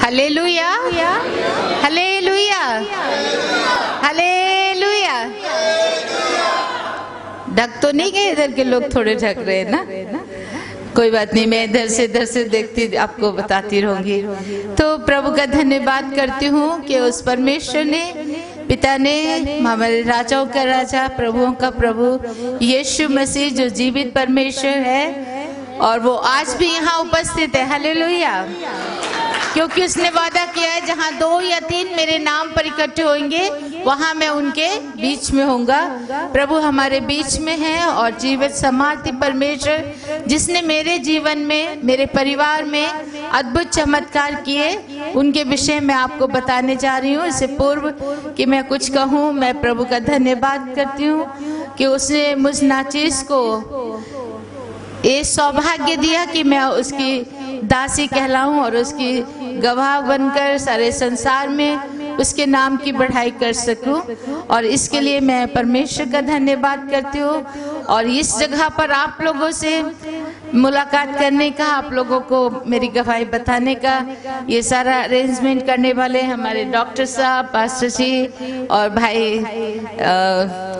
Hallelujah, hallelujah, hallelujah. ढक तो नहीं गए? इधर के लोग थोड़े ढक रहे हैं ना, कोई बात नहीं, मैं इधर से देखती आपको बताती रहूंगी। तो प्रभु का धन्यवाद करती हूँ कि उस परमेश्वर ने, पिता ने, हमारे राजाओं का राजा, प्रभुओं का प्रभु यीशु मसीह जो जीवित परमेश्वर है और वो आज भी यहाँ उपस्थित है। हालेलुया, क्योंकि उसने वादा किया है जहाँ 2 या 3 मेरे नाम पर इकट्ठे होंगे वहाँ मैं उनके बीच में होऊंगा। प्रभु हमारे बीच में है और जीवित समाधि परमेश्वर जिसने मेरे जीवन में, मेरे परिवार में अद्भुत चमत्कार किए, उनके विषय में आपको बताने जा रही हूँ। इससे पूर्व कि मैं कुछ कहूँ, मैं प्रभु का धन्यवाद करती हूँ कि उसने मुझ नाचीस को ये सौभाग्य दिया कि मैं उसकी दासी कहलाऊं और उसकी गवाह बनकर सारे संसार में उसके नाम की बढ़ाई कर सकूं। और इसके लिए मैं परमेश्वर का धन्यवाद करती हूँ। और इस जगह पर आप लोगों से मुलाकात करने का, आप लोगों को मेरी गवाही बताने का, ये सारा अरेंजमेंट करने वाले हमारे डॉक्टर साहब, पास्टर जी और भाई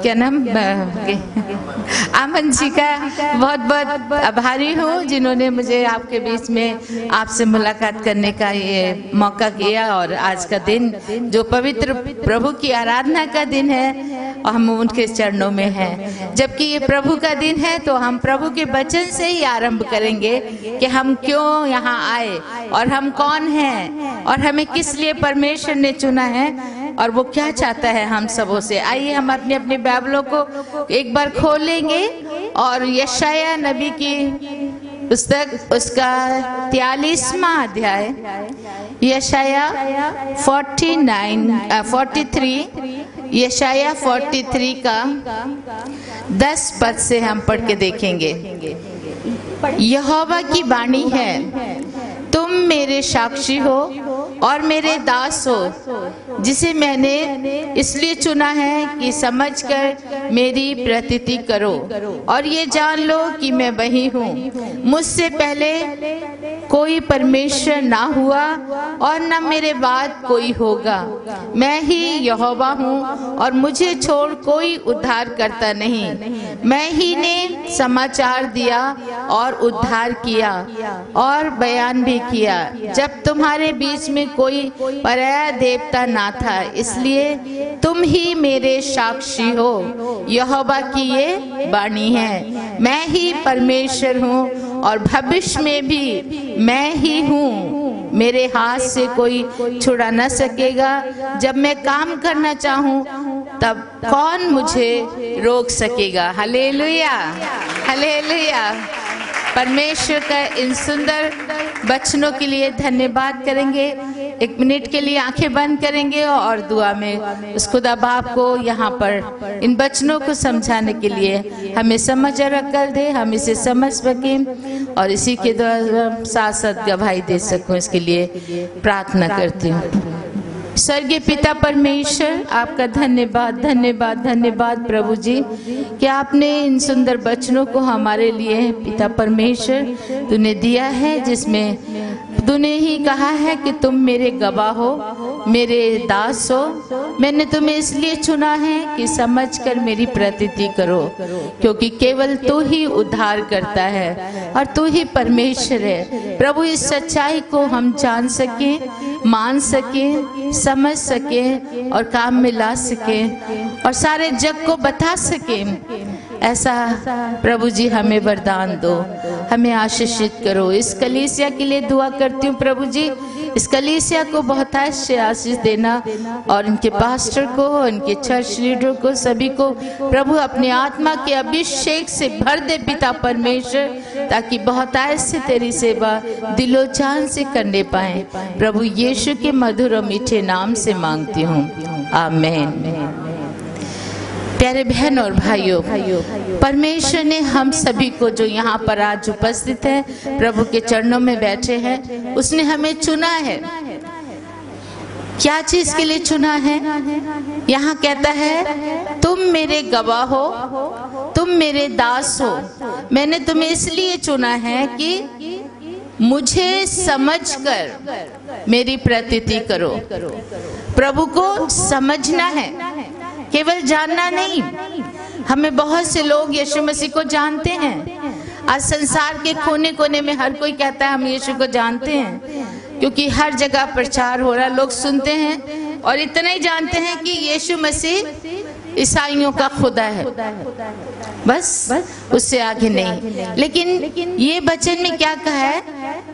क्या नाम, आमन जी का बहुत बहुत आभारी हूँ जिन्होंने मुझे आपके बीच में आपसे मुलाकात करने का ये मौका किया। और आज का दिन जो पवित्र प्रभु की आराधना का दिन है और हम उनके चरणों में हैं। जबकि ये प्रभु का दिन है तो हम प्रभु के वचन से ही आरंभ करेंगे कि हम क्यों यहाँ आए और हम कौन हैं और हमें किस लिए परमेश्वर ने चुना है और वो क्या चाहता है हम सबों से। आइए हम अपने अपने बाइबलों को एक बार खोलेंगे और यशाया नबी की पुस्तक, उसका 43वां अध्याय, यशाया 43, यशाया 43 का 10 पद से हम पढ़ के देखेंगे। यहोवा की वाणी है, तुम मेरे साक्षी हो और मेरे दास हो, जिसे मैंने इसलिए चुना है कि समझकर मेरी प्रतीति करो और ये जान लो कि मैं वही हूँ। मुझसे पहले कोई परमेश्वर ना हुआ और न मेरे बाद कोई होगा। मैं ही यहोवा हूँ और मुझे छोड़ कोई उद्धार करता नहीं। मैं ही ने समाचार दिया और उद्धार किया और बयान भी किया जब तुम्हारे बीच में कोई पराया देवता ना था। इसलिए तुम ही मेरे साक्षी हो। यहोवा की ये वाणी है, मैं ही परमेश्वर हूँ और भविष्य में भी मैं ही हूँ। मेरे हाथ से कोई छुड़ा न सकेगा। जब मैं काम करना चाहूँ तब कौन मुझे रोक सकेगा। Hallelujah, hallelujah. परमेश्वर का इन सुंदर वचनों के लिए धन्यवाद करेंगे। 1 मिनट के लिए आंखें बंद करेंगे और दुआ में उस खुदा बाप को यहाँ पर इन वचनों को समझाने के लिए हमें समझ और अक्ल दे, हम इसे समझ सकें और इसी के द्वारा साथ साथ गवाही दे सकूं, इसके लिए प्रार्थना करती हूँ। स्वर्गीय पिता परमेश्वर, आपका धन्यवाद, धन्यवाद, धन्यवाद प्रभु जी कि आपने इन सुंदर वचनों को हमारे लिए पिता परमेश्वर तूने दिया है, जिसमें तूने ही कहा है कि तुम मेरे गवाह हो, मेरे दास हो। मैंने तुम्हें इसलिए चुना है कि समझकर मेरी प्रतीति करो, क्योंकि केवल तू ही उद्धार करता है और तू ही परमेश्वर है। प्रभु, इस सच्चाई को हम जान सकें, मान सकें, समझ सकें और काम में ला सकें और सारे जग को बता सकें, ऐसा प्रभु जी हमें वरदान दो, हमें आशीषित करो। इस कलीसिया के लिए दुआ करती हूँ प्रभु जी, इस कलीसिया को बहुत से आशीष देना और इनके पास्टर को, इनके चर्च लीडर को, सभी को प्रभु अपने आत्मा के अभिषेक से भर दे पिता परमेश्वर, ताकि बहुत से तेरी सेवा दिलो जान से करने पाए। प्रभु यीशु के मधुर और मीठे नाम से मांगती हूँ, आमीन। प्यारे बहन और भाइयों, परमेश्वर ने हम सभी को जो यहाँ पर आज उपस्थित है, प्रभु के चरणों में बैठे हैं, उसने हमें चुना है। क्या चीज के लिए चुना है? यहाँ कहता है तुम मेरे गवाह हो, तुम मेरे दास हो। मैंने तुम्हें इसलिए चुना है कि मुझे समझकर मेरी प्रतीति करो। प्रभु को समझना है, केवल जानना नहीं। हमें बहुत से लोग यीशु मसीह को जानते हैं। आज संसार के कोने कोने में हर कोई कहता है हम यीशु को जानते हैं, क्योंकि हर जगह प्रचार हो रहा, लोग सुनते हैं और इतना ही जानते हैं कि यीशु मसीह ईसाइयों का खुदा है, बस उससे आगे नहीं। लेकिन ये वचन में क्या कहा है?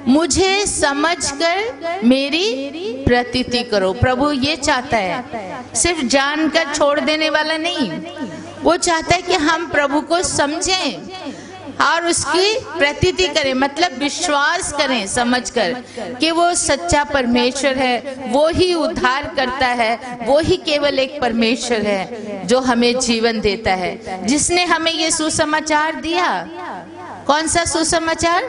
मुझे समझकर मेरी प्रतीति करो। प्रभु ये चाहता है, सिर्फ जानकर छोड़ देने वाला नहीं, वो चाहता है कि हम प्रभु को समझें और उसकी प्रतीति करें, मतलब विश्वास करें समझकर कि वो सच्चा परमेश्वर है, वो ही उद्धार करता है, वो ही केवल एक परमेश्वर है जो हमें जीवन देता है, जिसने हमें ये सुसमाचार दिया। कौन सा सुसमाचार?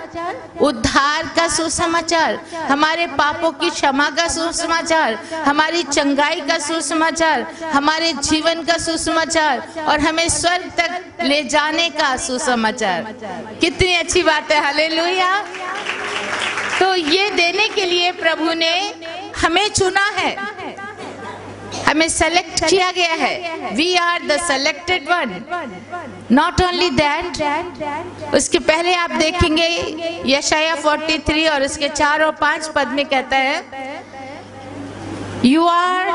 उद्धार का सुसमाचार, हमारे पापों की क्षमा का सुसमाचार, हमारी चंगाई का सुसमाचार, हमारे जीवन का सुसमाचार और हमें स्वर्ग तक ले जाने का सुसमाचार। कितनी अच्छी बात है, हालेलुया। तो ये देने के लिए प्रभु ने हमें चुना है, हमें सेलेक्ट किया गया है। We are the selected one. Not only that, उसके पहले आप देखेंगे यशाया 43 और उसके 4 और 5 पद में कहता है, you are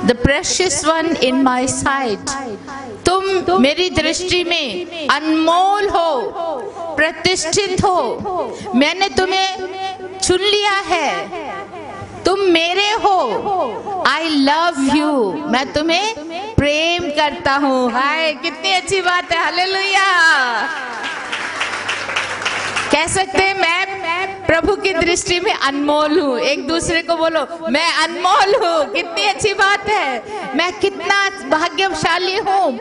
the precious one in my sight. तुम मेरी दृष्टि में अनमोल हो, प्रतिष्ठित हो, मैंने तुम्हें चुन लिया है, तुम मेरे हो। आई लव यू, मैं तुम्हें प्रेम करता हूँ। हाय, कितनी अच्छी बात है, हालेलुया। कह सकते हैं मैं प्रभु की दृष्टि में अनमोल हूँ। एक दूसरे को बोलो, मैं अनमोल हूँ। कितनी अच्छी बात है, मैं कितना भाग्यशाली हूँ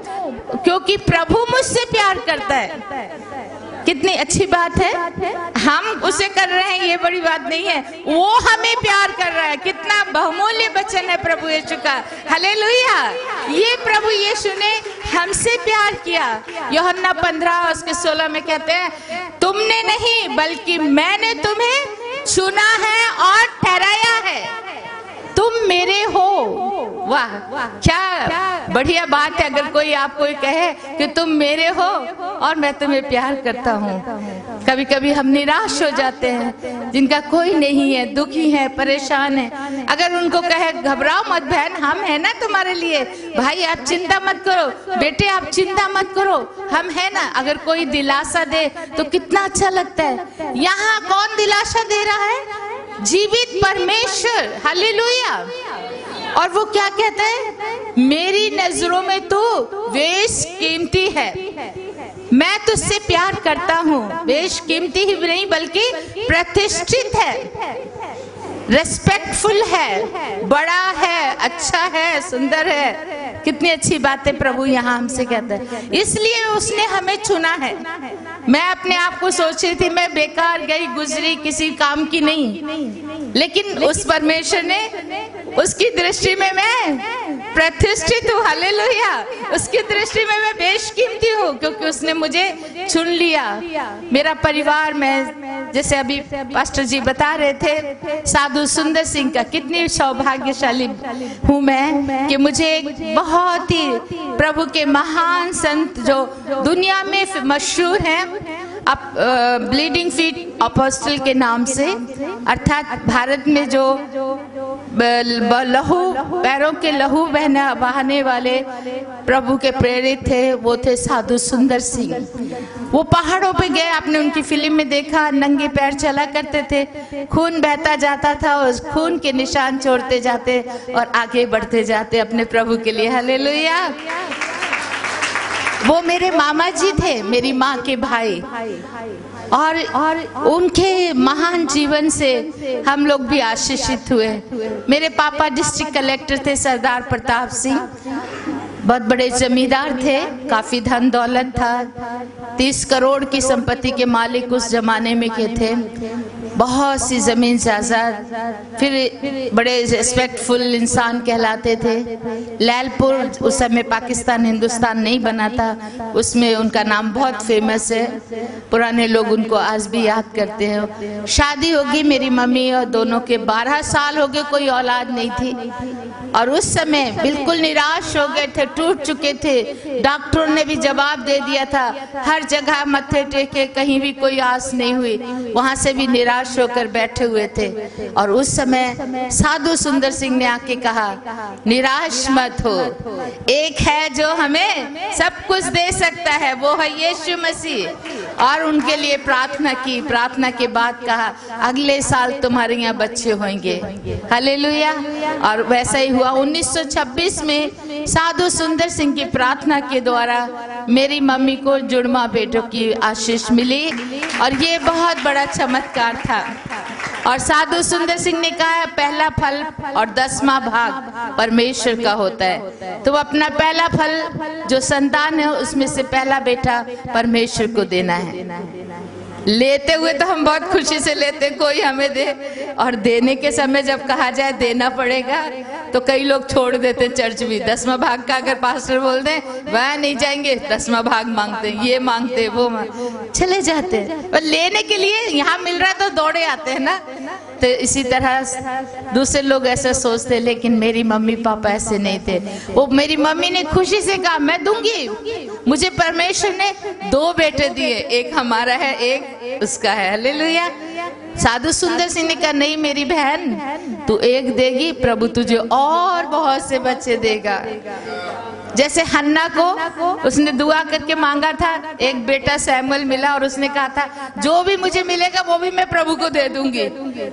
क्योंकि प्रभु मुझसे प्यार करता है। कितनी अच्छी बात है, हम उसे कर रहे हैं ये बड़ी बात नहीं है, वो हमें प्यार कर रहा है। कितना बहुमूल्य वचन है प्रभु यीशु का, हालेलुया। ये प्रभु यीशु ने हमसे प्यार किया। यूहन्ना 15 उसके 16 में कहते हैं, तुमने नहीं बल्कि मैंने तुम्हें चुना है और ठहराया है, तुम मेरे हो। वाह, क्या बढ़िया बात है। अगर कोई आपको कहे कि तुम मेरे हो और मैं तुम्हें प्यार करता हूँ। कभी कभी हम निराश हो जाते हैं, जिनका कोई नहीं है, दुखी है, परेशान है। अगर उनको कहे घबराओ मत बहन, हम है ना तुम्हारे लिए, भाई आप चिंता मत करो, बेटे आप चिंता मत करो, हम है ना। अगर कोई दिलासा दे तो कितना अच्छा लगता है। यहाँ कौन दिलासा दे रहा है? जीवित परमेश्वर, हालेलुया। और वो क्या कहता है? मेरी नजरों में तू बेशकीमती है, मैं तुझसे प्यार करता हूँ। बेशकीमती ही नहीं बल्कि प्रतिष्ठित है, रेस्पेक्टफुल है, बड़ा है, अच्छा है, सुंदर है। कितनी अच्छी बातें प्रभु यहाँ हमसे कहता है। इसलिए उसने हमें चुना है। मैं अपने आप को सोच रही थी मैं बेकार गई गुजरी, किसी काम की नहीं, लेकिन उस परमेश्वर ने, उसकी दृष्टि में मैं प्रतिष्ठित हूँ, हालेलुया। उसकी दृष्टि में मैं बेशकीमती हूँ क्योंकि उसने मुझे चुन लिया। मेरा परिवार, मैं जैसे अभी पास्टर जी बता रहे थे साधु सुंदर सिंह का, कितनी सौभाग्यशाली हूँ मैं कि मुझे एक बहुत ही प्रभु के महान संत जो दुनिया में मशहूर हैं, ब्लीडिंग फीट अपोस्टल के नाम से, अर्थात भारत में जो लहू, पैरों के लहू बहाने वाले प्रभु के प्रेरित थे, वो थे साधु सुंदर सिंह। वो पहाड़ों पे गए, आपने उनकी फिल्म में देखा, नंगे पैर चला करते थे, खून बहता जाता था, उस खून के निशान छोड़ते जाते और आगे बढ़ते जाते अपने प्रभु के लिए, हालेलुया। वो मेरे मामा जी थे, मेरी माँ के भाई, और उनके महान जीवन से हम लोग भी आशीषित हुए। मेरे पापा डिस्ट्रिक्ट कलेक्टर थे, सरदार प्रताप सिंह, बहुत बड़े जमींदार थे, काफी धन दौलत था, 30 करोड़ की संपत्ति के मालिक उस जमाने में के थे। बहुत सी ज़मीन जायदाद, फिर बड़े रिस्पेक्टफुल इंसान कहलाते थे। लैलपुर उस समय पाकिस्तान हिंदुस्तान नहीं बना था, उसमें उनका नाम बहुत फेमस है, पुराने लोग उनको आज भी याद करते हैं। शादी होगी मेरी मम्मी और दोनों के 12 साल हो गए, कोई औलाद नहीं थी और उस समय बिल्कुल निराश हो गए थे, टूट चुके थे। डॉक्टरों ने भी जवाब दे दिया था, हर जगह मत्थे टेके, कहीं भी कोई आस नहीं हुई, वहां से भी निराश होकर बैठे हुए थे। और उस समय साधु सुंदर सिंह ने आके कहा, निराश मत हो, एक है जो हमें सब कुछ दे सकता है, वो है यीशु मसीह। और उनके लिए प्रार्थना की, प्रार्थना के बाद कहा, अगले साल तुम्हारे यहाँ बच्चे होंगे। हालेलुया। और वैसा ही हुआ। 1926 में साधु सुंदर सिंह की प्रार्थना के द्वारा मेरी मम्मी को जुड़वा बेटों की आशीष मिली और ये बहुत बड़ा चमत्कार था। और साधु सुंदर सिंह ने कहा, पहला फल और 10वां भाग परमेश्वर का होता है, तो अपना पहला फल जो संतान है उसमें से पहला बेटा परमेश्वर को देना है। लेते हुए तो हम बहुत खुशी से लेते, कोई हमें दे, और देने के समय जब कहा जाए देना पड़ेगा तो कई लोग छोड़ देते चर्च भी। 10वां भाग का अगर पास्टर बोल दें, वह नहीं जाएंगे, 10वां भाग मांगते, ये मांगते, वो चले जाते हैं। और लेने के लिए यहाँ मिल रहा है तो दौड़े आते हैं ना। तो इसी तरह दूसरे लोग ऐसा सोचते, लेकिन मेरी मम्मी पापा ऐसे नहीं थे। वो मेरी मम्मी ने खुशी से कहा, मैं दूंगी। मुझे परमेश्वर ने 2 बेटे दिए, एक हमारा है, एक उसका है। हालेलुया। साधु सुंदर सिंह ने कहा, नहीं मेरी बहन, तू एक देगी, प्रभु तुझे और बहुत से बच्चे देगा। जैसे हन्ना को उसने दुआ करके मांगा था, एक बेटा सैमुअल मिला और उसने कहा था, जो भी मुझे मिलेगा वो भी मैं प्रभु को दे दूंगी।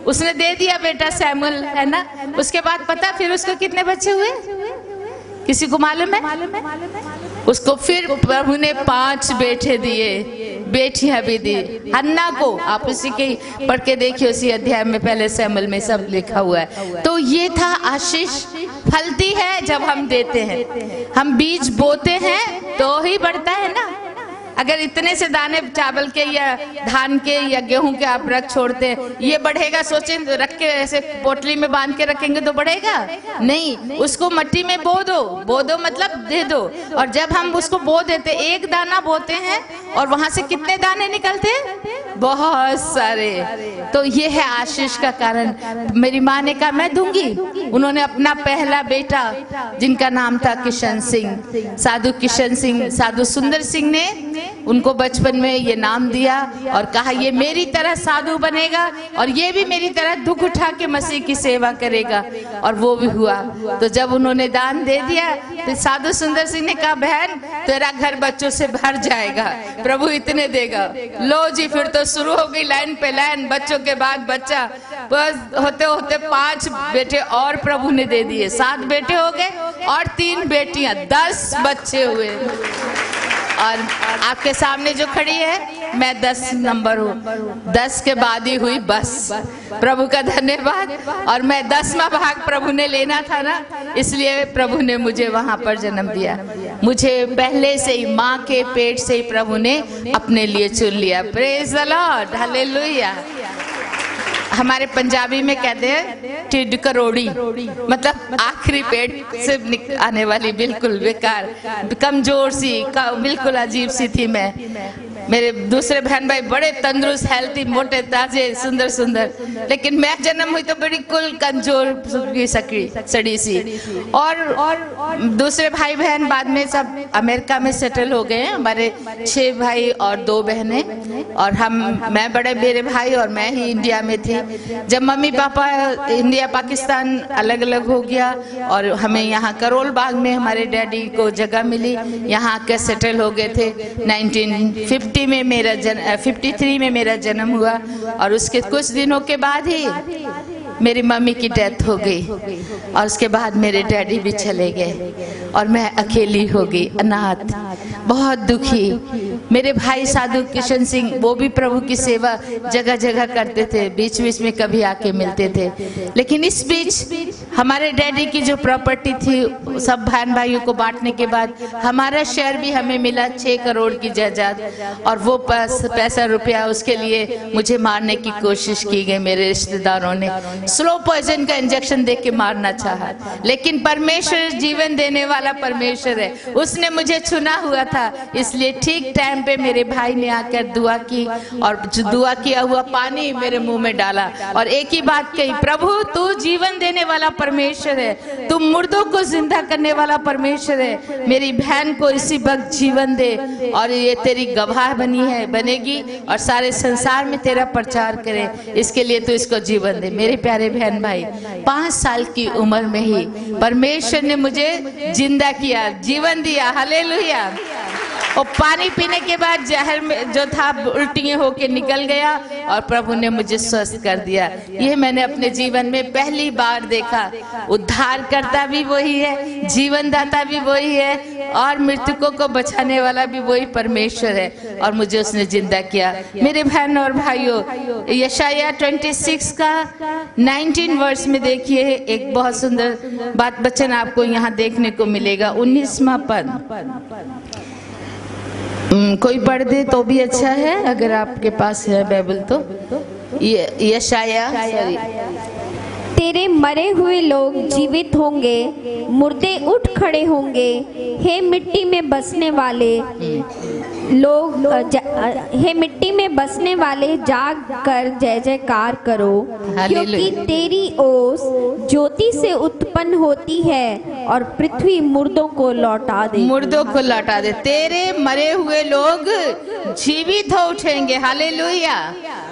उसने दे दिया बेटा सैमुअल, है ना। उसके बाद पता फिर उसको कितने बच्चे हुए, किसी को मालूम है? उसको फिर प्रभु ने 5 बेटे दिए, बेटियां भी दी। हन्ना को आप उसी के पढ़ के देखिए, उसी अध्याय में पहले सैमुअल में सब लिखा हुआ है। तो ये था आशीष फलती है जब हम देते हैं। हम बीज बोते हैं तो ही बढ़ता है ना। अगर इतने से दाने चावल के या धान के या गेहूं के आप रख छोड़ते हैं, ये बढ़ेगा? सोचें, रख के ऐसे पोटली में बांध के रखेंगे तो बढ़ेगा नहीं। उसको मट्टी में बो दो मतलब दे दो। और जब हम उसको बो देते, एक दाना बोते हैं और वहां से कितने दाने निकलते हैं? बहुत सारे। तो ये है आशीष का कारण। मेरी माँ ने कहा, मैं दूंगी। उन्होंने अपना पहला बेटा, जिनका नाम था किशन सिंह, साधु किशन सिंह, साधु सुंदर सिंह ने उनको बचपन में ये नाम दिया और कहा, ये मेरी तरह साधु बनेगा और ये भी मेरी तरह दुख उठा के मसीह की सेवा करेगा। और वो भी हुआ। तो जब उन्होंने दान दे दिया तो साधु सुंदर सिंह ने कहा, बहन तेरा घर बच्चों से भर जाएगा, प्रभु इतने देगा। लो जी, फिर तो शुरू हो गई लाइन पे लाइन, बच्चों के बाद बच्चा। बस होते होते 5 बेटे और प्रभु ने दे दिए, 7 बेटे हो गए और 3 बेटियां, 10 बच्चे हुए। और आपके सामने जो खड़ी है, मैं 10 नंबर हूँ, 10 के बाद ही हुई बस। प्रभु का धन्यवाद। और मैं 10वां भाग प्रभु ने लेना था ना, इसलिए प्रभु ने मुझे वहां पर जन्म दिया। मुझे पहले से ही माँ के पेट से ही प्रभु ने अपने लिए चुन लिया। Praise the Lord, hallelujah. हमारे पंजाबी में कहते हैं टिड करोड़ी, मतलब आखिरी पेट से आने वाली, बिल्कुल बेकार, कमजोर सी, बिल्कुल अजीब सी थी मैं। मेरे दूसरे बहन भाई बड़े तंदुरुस्त, हेल्थी, मोटे, ताजे, सुंदर सुंदर, लेकिन मैं जन्म हुई तो बिल्कुल कमजोर, सड़ी सी। और दूसरे भाई बहन बाद में सब अमेरिका में सेटल हो गए हैं। हमारे 6 भाई और 2 बहनें, और मैं बड़े, मेरे भाई और मैं ही इंडिया में थी। जब मम्मी पापा इंडिया पाकिस्तान अलग अलग हो गया और हमें यहाँ करोल बाग में हमारे डैडी को जगह मिली, यहाँ आकर सेटल हो गए थे। 1950 में मेरा 53 में मेरा जन्म हुआ और उसके कुछ दिनों के बाद ही मेरी मम्मी की डेथ हो गई और उसके बाद मेरे डैडी भी चले गए और मैं अकेली हो गई, अनाथ, बहुत दुखी। मेरे भाई साधु किशन सिंह, वो भी प्रभु की सेवा जगह जगह करते थे, बीच बीच में कभी आके मिलते थे। लेकिन इस बीच हमारे डैडी की जो प्रॉपर्टी थी सब बहन भाइयों को बांटने के बाद हमारा शेयर भी हमें मिला 6 करोड़ की जायदाद, और वो पैसा रुपया उसके लिए मुझे मारने की कोशिश की गई। मेरे रिश्तेदारों ने स्लो पॉइजन का इंजेक्शन दे के मारना चाहा, लेकिन परमेश्वर जीवन देने वाला परमेश्वर है, उसने मुझे चुना हुआ था। इसलिए ठीक टाइम पे मेरे भाई ने आकर दुआ की, और दुआ किया हुआ पानी मेरे मुंह में डाला और एक ही बात कही, प्रभु तू जीवन देने वाला परमेश्वर है, तू मुर्दों को जिंदा करने वाला परमेश्वर है, मेरी बहन को इसी वक्त जीवन दे और ये तेरी गवाह बनेगी और सारे संसार में तेरा प्रचार करे, इसके लिए तू इसको जीवन दे। मेरे प्यारे बहन भाई, 5 साल की उम्र में ही परमेश्वर ने मुझे जिंदा किया, जीवन दिया। हालेलुया। और पानी पीने के बाद जहर में जो था उल्टियां होके निकल गया और प्रभु ने मुझे स्वस्थ कर दिया। ये मैंने अपने जीवन में पहली बार देखा। उद्धारकर्ता भी वही है, जीवन दाता भी वही है और मृतकों को बचाने वाला भी वही परमेश्वर है, और मुझे उसने जिंदा किया। मेरे बहन और भाइयों, यशाया 26 का 19 वर्ष में देखिए, एक बहुत सुंदर बात वचन आपको यहाँ देखने को मिलेगा। 19वां पद कोई पढ़ दे तो भी अच्छा है, अगर आपके पास है बाइबल तो। यशाया, तेरे मरे हुए लोग जीवित होंगे, मुर्दे उठ खड़े होंगे, हे मिट्टी में बसने वाले लोग, हे मिट्टी में बसने वाले जाग कर जय जयकार करो, क्योंकि तेरी ओस ज्योति से उत्पन्न होती है और पृथ्वी मुर्दों को लौटा दे। मुर्दों को लौटा दे। तेरे मरे हुए लोग जीवित हो उठेंगे। हालेलुया।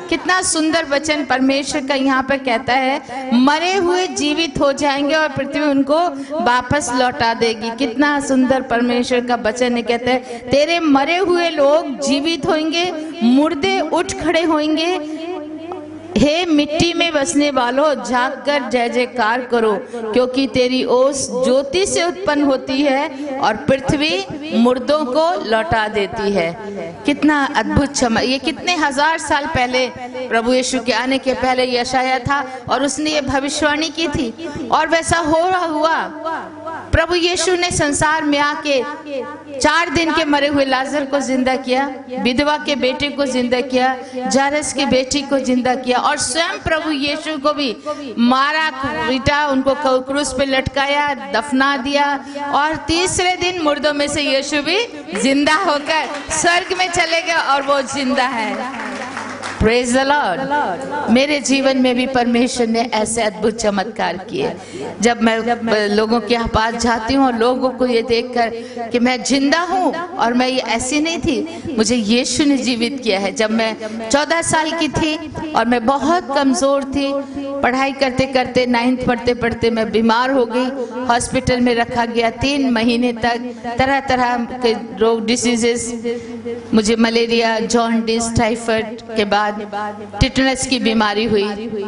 कितना सुंदर वचन परमेश्वर का यहाँ पर कहता है, मरे हुए जीवित हो जाएंगे और पृथ्वी उनको वापस लौटा देगी। कितना सुंदर परमेश्वर का वचन है। कहता है तेरे मरे हुए लोग जीवित होंगे, मुर्दे उठ खड़े होंगे, हे मिट्टी में बसने वालों जाग कर जय जयकार करो, क्योंकि तेरी ओस ज्योति से उत्पन्न होती है और पृथ्वी मुर्दों को लौटा देती है। कितना अद्भुत चमक। ये कितने हजार साल पहले प्रभु यीशु के आने के पहले यशाया था और उसने ये भविष्यवाणी की थी और वैसा हो रहा हुआ। प्रभु यीशु ने संसार में आके 4 दिन के मरे हुए लाजर को जिंदा किया, विधवा के बेटे को जिंदा किया, जारस की बेटी को जिंदा किया और स्वयं प्रभु यीशु को भी मारा, पीटा, उनको क्रूस पे लटकाया, दफना दिया और तीसरे दिन मुर्दों में से यीशु भी जिंदा होकर स्वर्ग में चले गए और वो जिंदा है। Praise the Lord. मेरे जीवन में भी परमेश्वर ने ऐसे अद्भुत चमत्कार किए। जब मैं लोगों के पास जाती हूँ और लोगों को ये देखकर कि मैं जिंदा हूँ और मैं ये ऐसी नहीं थी, मुझे यीशु ने जीवित किया है। जब मैं 14 साल की थी और मैं बहुत कमजोर थी, पढ़ाई करते करते 9th पढ़ते पढ़ते मैं बीमार हो गई, हॉस्पिटल में रखा गया। 3 महीने तक तरह तरह के रोग, डिसीजेस, मुझे मलेरिया, जॉन्डिस, टाइफाइड के बाद टिटनस की बीमारी हुई।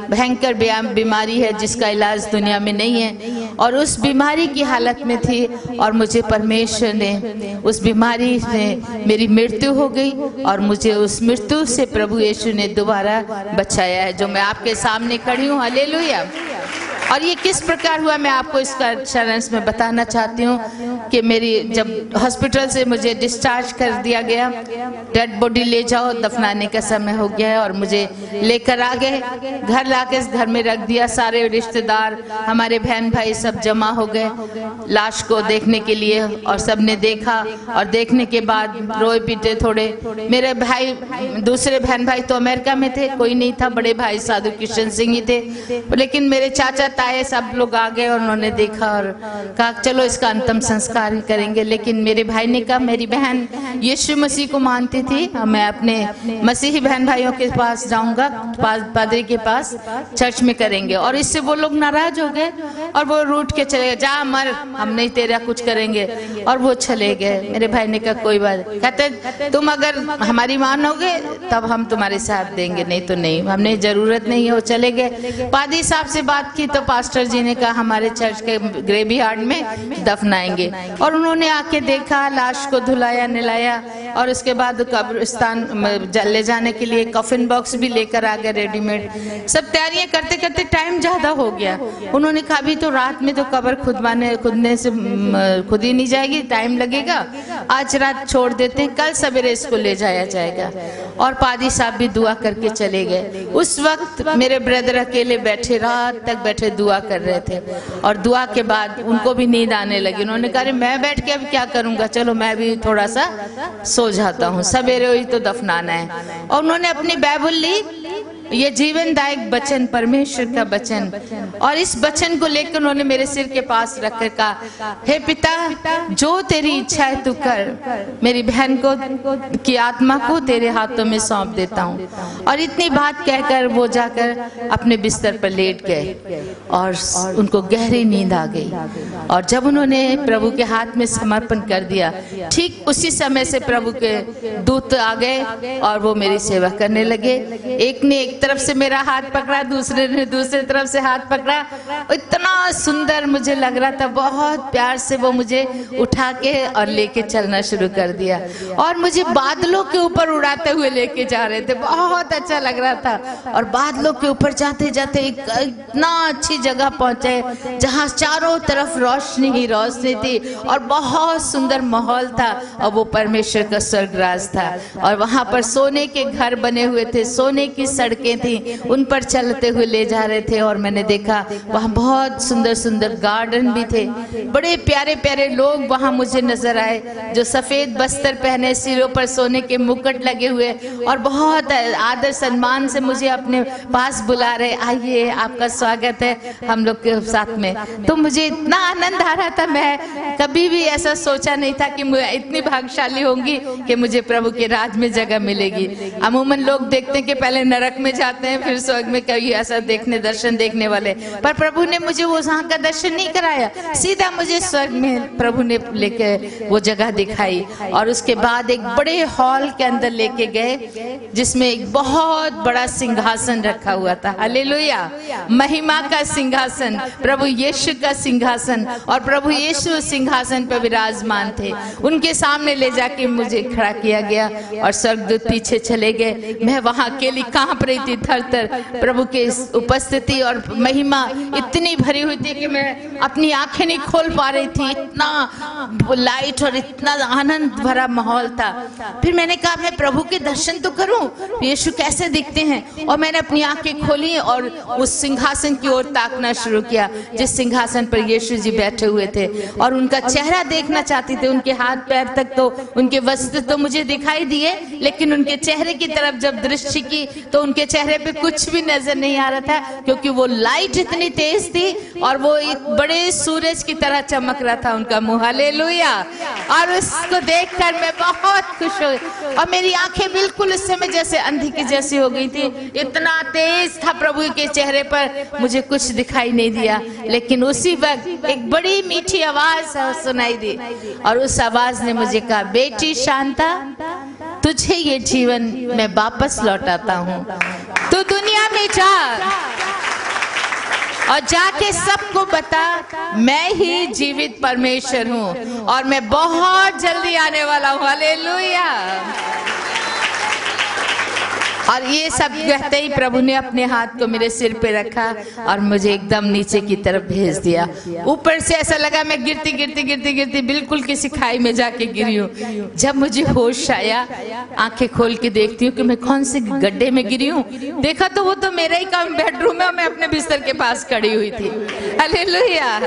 भयंकर बीमारी है जिसका इलाज दुनिया में नहीं है और उस बीमारी की हालत में थी और मुझे परमेश्वर ने उस बीमारी से मेरी मृत्यु हो गई और मुझे उस मृत्यु से प्रभु यीशु ने दोबारा बचाया है, जो मैं आपके सामने खड़ी हूँ। हालेलुया। और ये किस प्रकार हुआ मैं आपको इसका सारांश में बताना चाहती हूँ कि मेरी जब हॉस्पिटल से मुझे डिस्चार्ज कर दिया गया, डेड बॉडी ले जाओ, दफनाने का समय हो गया है और मुझे लेकर आ गए, घर लाके घर में रख दिया। सारे रिश्तेदार, हमारे बहन भाई सब जमा हो गए लाश को देखने के लिए और सबने देखा और देखने के बाद रोए पीटे थोड़े। मेरे भाई, दूसरे बहन भाई तो अमेरिका में थे, कोई नहीं था, बड़े भाई साधु किशन सिंह ही थे, लेकिन मेरे चाचा ताए सब लोग आ गए और उन्होंने देखा और कहा चलो इसका अंतिम संस्कार ही करेंगे। लेकिन मेरे भाई ने कहा, मेरी बहन यीशु मसीह को मानती थी, मैं अपने मसीही बहन भाइयों के पास जाऊंगा, पादरी के पास, चर्च में करेंगे। और इससे वो लोग नाराज हो गए और वो रूठ के चले गए, जा मर, हम नहीं तेरा कुछ करेंगे, और वो चले गए। मेरे भाई ने कहा कोई बात, कहते तुम अगर हमारी मानोगे तब हम तुम्हारे साथ देंगे, नहीं तो नहीं, हमने जरूरत नहीं है। वो चले गए। पादरी साहब से बात की तो पास्टर जी ने कहा हमारे चर्च के ग्रेवयार्ड में दफनाएंगे, और उन्होंने आके देखा, लाश को धुलाया निलाया, और उसके बाद कब्रिस्तान ले जाने के लिए कफिन बॉक्स भी लेकर आ गए रेडीमेड। सब तैयारियां करते करते टाइम ज्यादा हो गया। उन्होंने कहा अभी तो रात में तो कब्र खुदने से खुद ही नहीं जाएगी, टाइम लगेगा, आज रात छोड़ देते हैं, कल सवेरे इसको ले जाया जाएगा। और पादी साहब भी दुआ करके चले गए। उस वक्त मेरे ब्रदर अकेले बैठे, रात तक बैठे दुआ कर रहे थे, और दुआ के बाद उनको भी नींद आने लगी। उन्होंने कहा मैं बैठ के अब क्या करूंगा, चलो मैं भी थोड़ा सा सो जाता हूँ, सवेरे ही तो दफनाना है। और उन्होंने अपनी बाइबल ली, ये जीवनदायक वचन, परमेश्वर का वचन, और इस वचन को लेकर उन्होंने मेरे सिर के पास रखकर कहा, हे पिता, जो तेरी इच्छा है तू कर, मेरी बहन को की आत्मा को तेरे हाथों में सौंप देता हूँ। और इतनी बात कहकर वो जाकर अपने बिस्तर पर लेट गए, और उनको गहरी नींद आ गई। और जब उन्होंने प्रभु के हाथ में समर्पण कर दिया, ठीक उसी समय से प्रभु के दूत आ गए और वो मेरी सेवा करने लगे। एक ने एक तरफ से मेरा हाथ पकड़ा, दूसरे ने दूसरी तरफ से हाथ पकड़ा। इतना सुंदर मुझे लग रहा था, बहुत प्यार से वो मुझे उठा के और लेके चलना शुरू कर दिया, और मुझे बादलों के ऊपर उड़ाते हुए लेके जा रहे थे। बहुत अच्छा लग रहा था। और बादलों के ऊपर जाते जाते इतना अच्छी जगह पहुंचे जहां चारों तरफ रोशनी ही रोशनी थी, और बहुत सुंदर माहौल था, और वो परमेश्वर का स्वर्गराज था। और वहां पर सोने के घर बने हुए थे, सोने की सड़कें थी, उन पर चलते हुए ले जा रहे थे। और मैंने देखा वहां बहुत सुंदर सुंदर गार्डन भी थे, बड़े प्यारे प्यारे लोग वहां मुझे नजर आए, जो सफेद बस्तर पहने, सिरों पर सोने के मुकुट लगे हुए, और बहुत आदर सम्मान से मुझे अपने पास बुला रहे, आइए आपका स्वागत है हम लोग के साथ में। तो मुझे इतना आनंद आ रहा था, मैं कभी भी ऐसा सोचा नहीं था कि मैं इतनी भाग्यशाली होंगी कि मुझे प्रभु के राज में जगह मिलेगी। अमूमन लोग देखते हैं कि पहले नरक में जाते हैं, फिर स्वर्ग में, कभी ऐसा दर्शन देखने वाले, पर प्रभु ने मुझे वो वहां का दर्शन नहीं कराया, सीधा मुझे स्वर्ग में प्रभु ने लेके वो जगह दिखाई। और उसके बाद एक बड़े हॉल के अंदर लेके गए, जिसमें एक बहुत बड़ा सिंहासन रखा हुआ था। हालेलुया, महिमा का सिंहासन, प्रभु यीशु का सिंहासन, और प्रभु यीशु सिंहासन पर विराजमान थे। उनके सामने ले जाके मुझे खड़ा किया गया, और स्वर्गदूत पीछे चले गए। मैं वहां अकेली कांप रही थी, थर-थर। प्रभु के उपस्थिति और महिमा इतनी भरी हुई थी कि मैं अपनी आंखें नहीं खोल पा रही थी, इतना लाइट और इतना आनंद भरा माहौल था। फिर मैंने कहा मैं प्रभु के दर्शन तो करूं, यीशु कैसे दिखते हैं। और मैंने अपनी आंखें खोली और उस सिंहासन की ओर ताकना शुरू किया, जिस सिंहासन पर यीशु जी बैठे हुए थे, और उनका चेहरा देखना चाहती थी। उनके हाथ पैर तक तो, उनके वस्त्र तो मुझे दिखाई दिए, लेकिन उनके चेहरे की तरफ जब दृष्टि की तो उनके चेहरे पे कुछ भी नजर नहीं आ रहा था, क्योंकि वो लाइट इतनी तेज थी, और वो एक बड़े सूरज की तरह चमक रहा था उनका मुंह। हालेलुया। और उसको देखकर मैं बहुत खुश हुई, और मेरी आंखें बिल्कुल उस समय जैसे अंधी की जैसी हो गई थी, इतना तेज था प्रभु के चेहरे पर, मुझे कुछ दिखाई नहीं दिया। लेकिन उसी वक्त एक बड़ी मीठी आवाज सुनाई दी, और उस आवाज ने मुझे कहा, बेटी शांता, तुझे ये जीवन मैं वापस लौटाता हूँ, तू दुनिया में जा और जाके सबको बता, मैं ही जीवित परमेश्वर हूँ, और मैं बहुत जल्दी आने वाला हूँ। हालेलुया। और ये सब कहते ही प्रभु ने अपने हाथ को मेरे सिर पे रखा और मुझे एकदम नीचे की तरफ भेज दिया। ऊपर से ऐसा लगा मैं गिरती गिरती गिरती गिरती बिल्कुल किसी खाई में जाके गिरी हूँ। जब मुझे होश आया, आंखें खोल के देखती हूँ कि मैं कौन से गड्ढे में गिरी हूँ, देखा तो वो तो मेरा ही काम बेडरूम है, मैं अपने बिस्तर के पास खड़ी हुई थी। हालेलुया।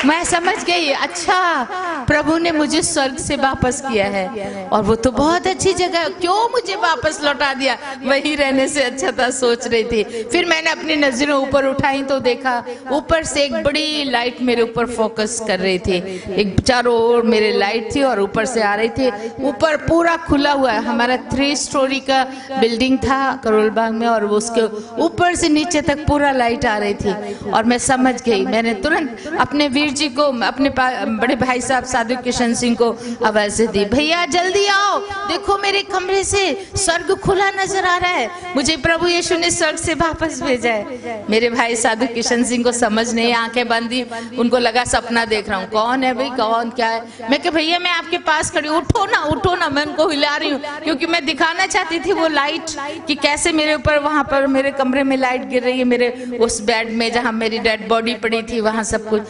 मैं समझ गई, अच्छा प्रभु ने मुझे स्वर्ग से वापस किया है, और वो तो बहुत अच्छी जगह, क्यों मुझे वापस लौटा दिया, वही रहने से अच्छा था, सोच रही थी। फिर मैंने अपनी नजरें ऊपर उठाई तो देखा ऊपर से एक बड़ी लाइट मेरे ऊपर फोकस कर रही थी। एक चारों ओर मेरे लाइट थी और ऊपर से आ रही थी। ऊपर पूरा खुला हुआ है, हमारा 3 स्टोरी का बिल्डिंग था करोल बाग में, और उसके ऊपर से नीचे तक पूरा लाइट आ रही थी। और मैं समझ गई, मैंने तुरंत अपने वीर जी को, अपने बड़े भाई साहब साधु किशन सिंह को आवाज दी, भैया जल्दी आओ, देखो मेरे कमरे से स्वर्ग खुला नजर आ रहा रहा है, मुझे प्रभु यीशु ने स्वर्ग से वापस भेजा है। मेरे भाई साधु किशन सिंह को समझ नहीं, आंखें बंदी, उनको लगा सपना देख रहा हूँ। कौन है भाई, कौन क्या है? मैं कहा भैया मैं आपके पास खड़ी, उठो ना उठो ना। मैं उनको हिला रही हूँ क्योंकि मैं दिखाना चाहती थी वो लाइट कि कैसे मेरे ऊपर वहां पर मेरे कमरे में लाइट गिर रही है, मेरे उस बेड में जहाँ मेरी डेड बॉडी पड़ी थी वहां सब कुछ।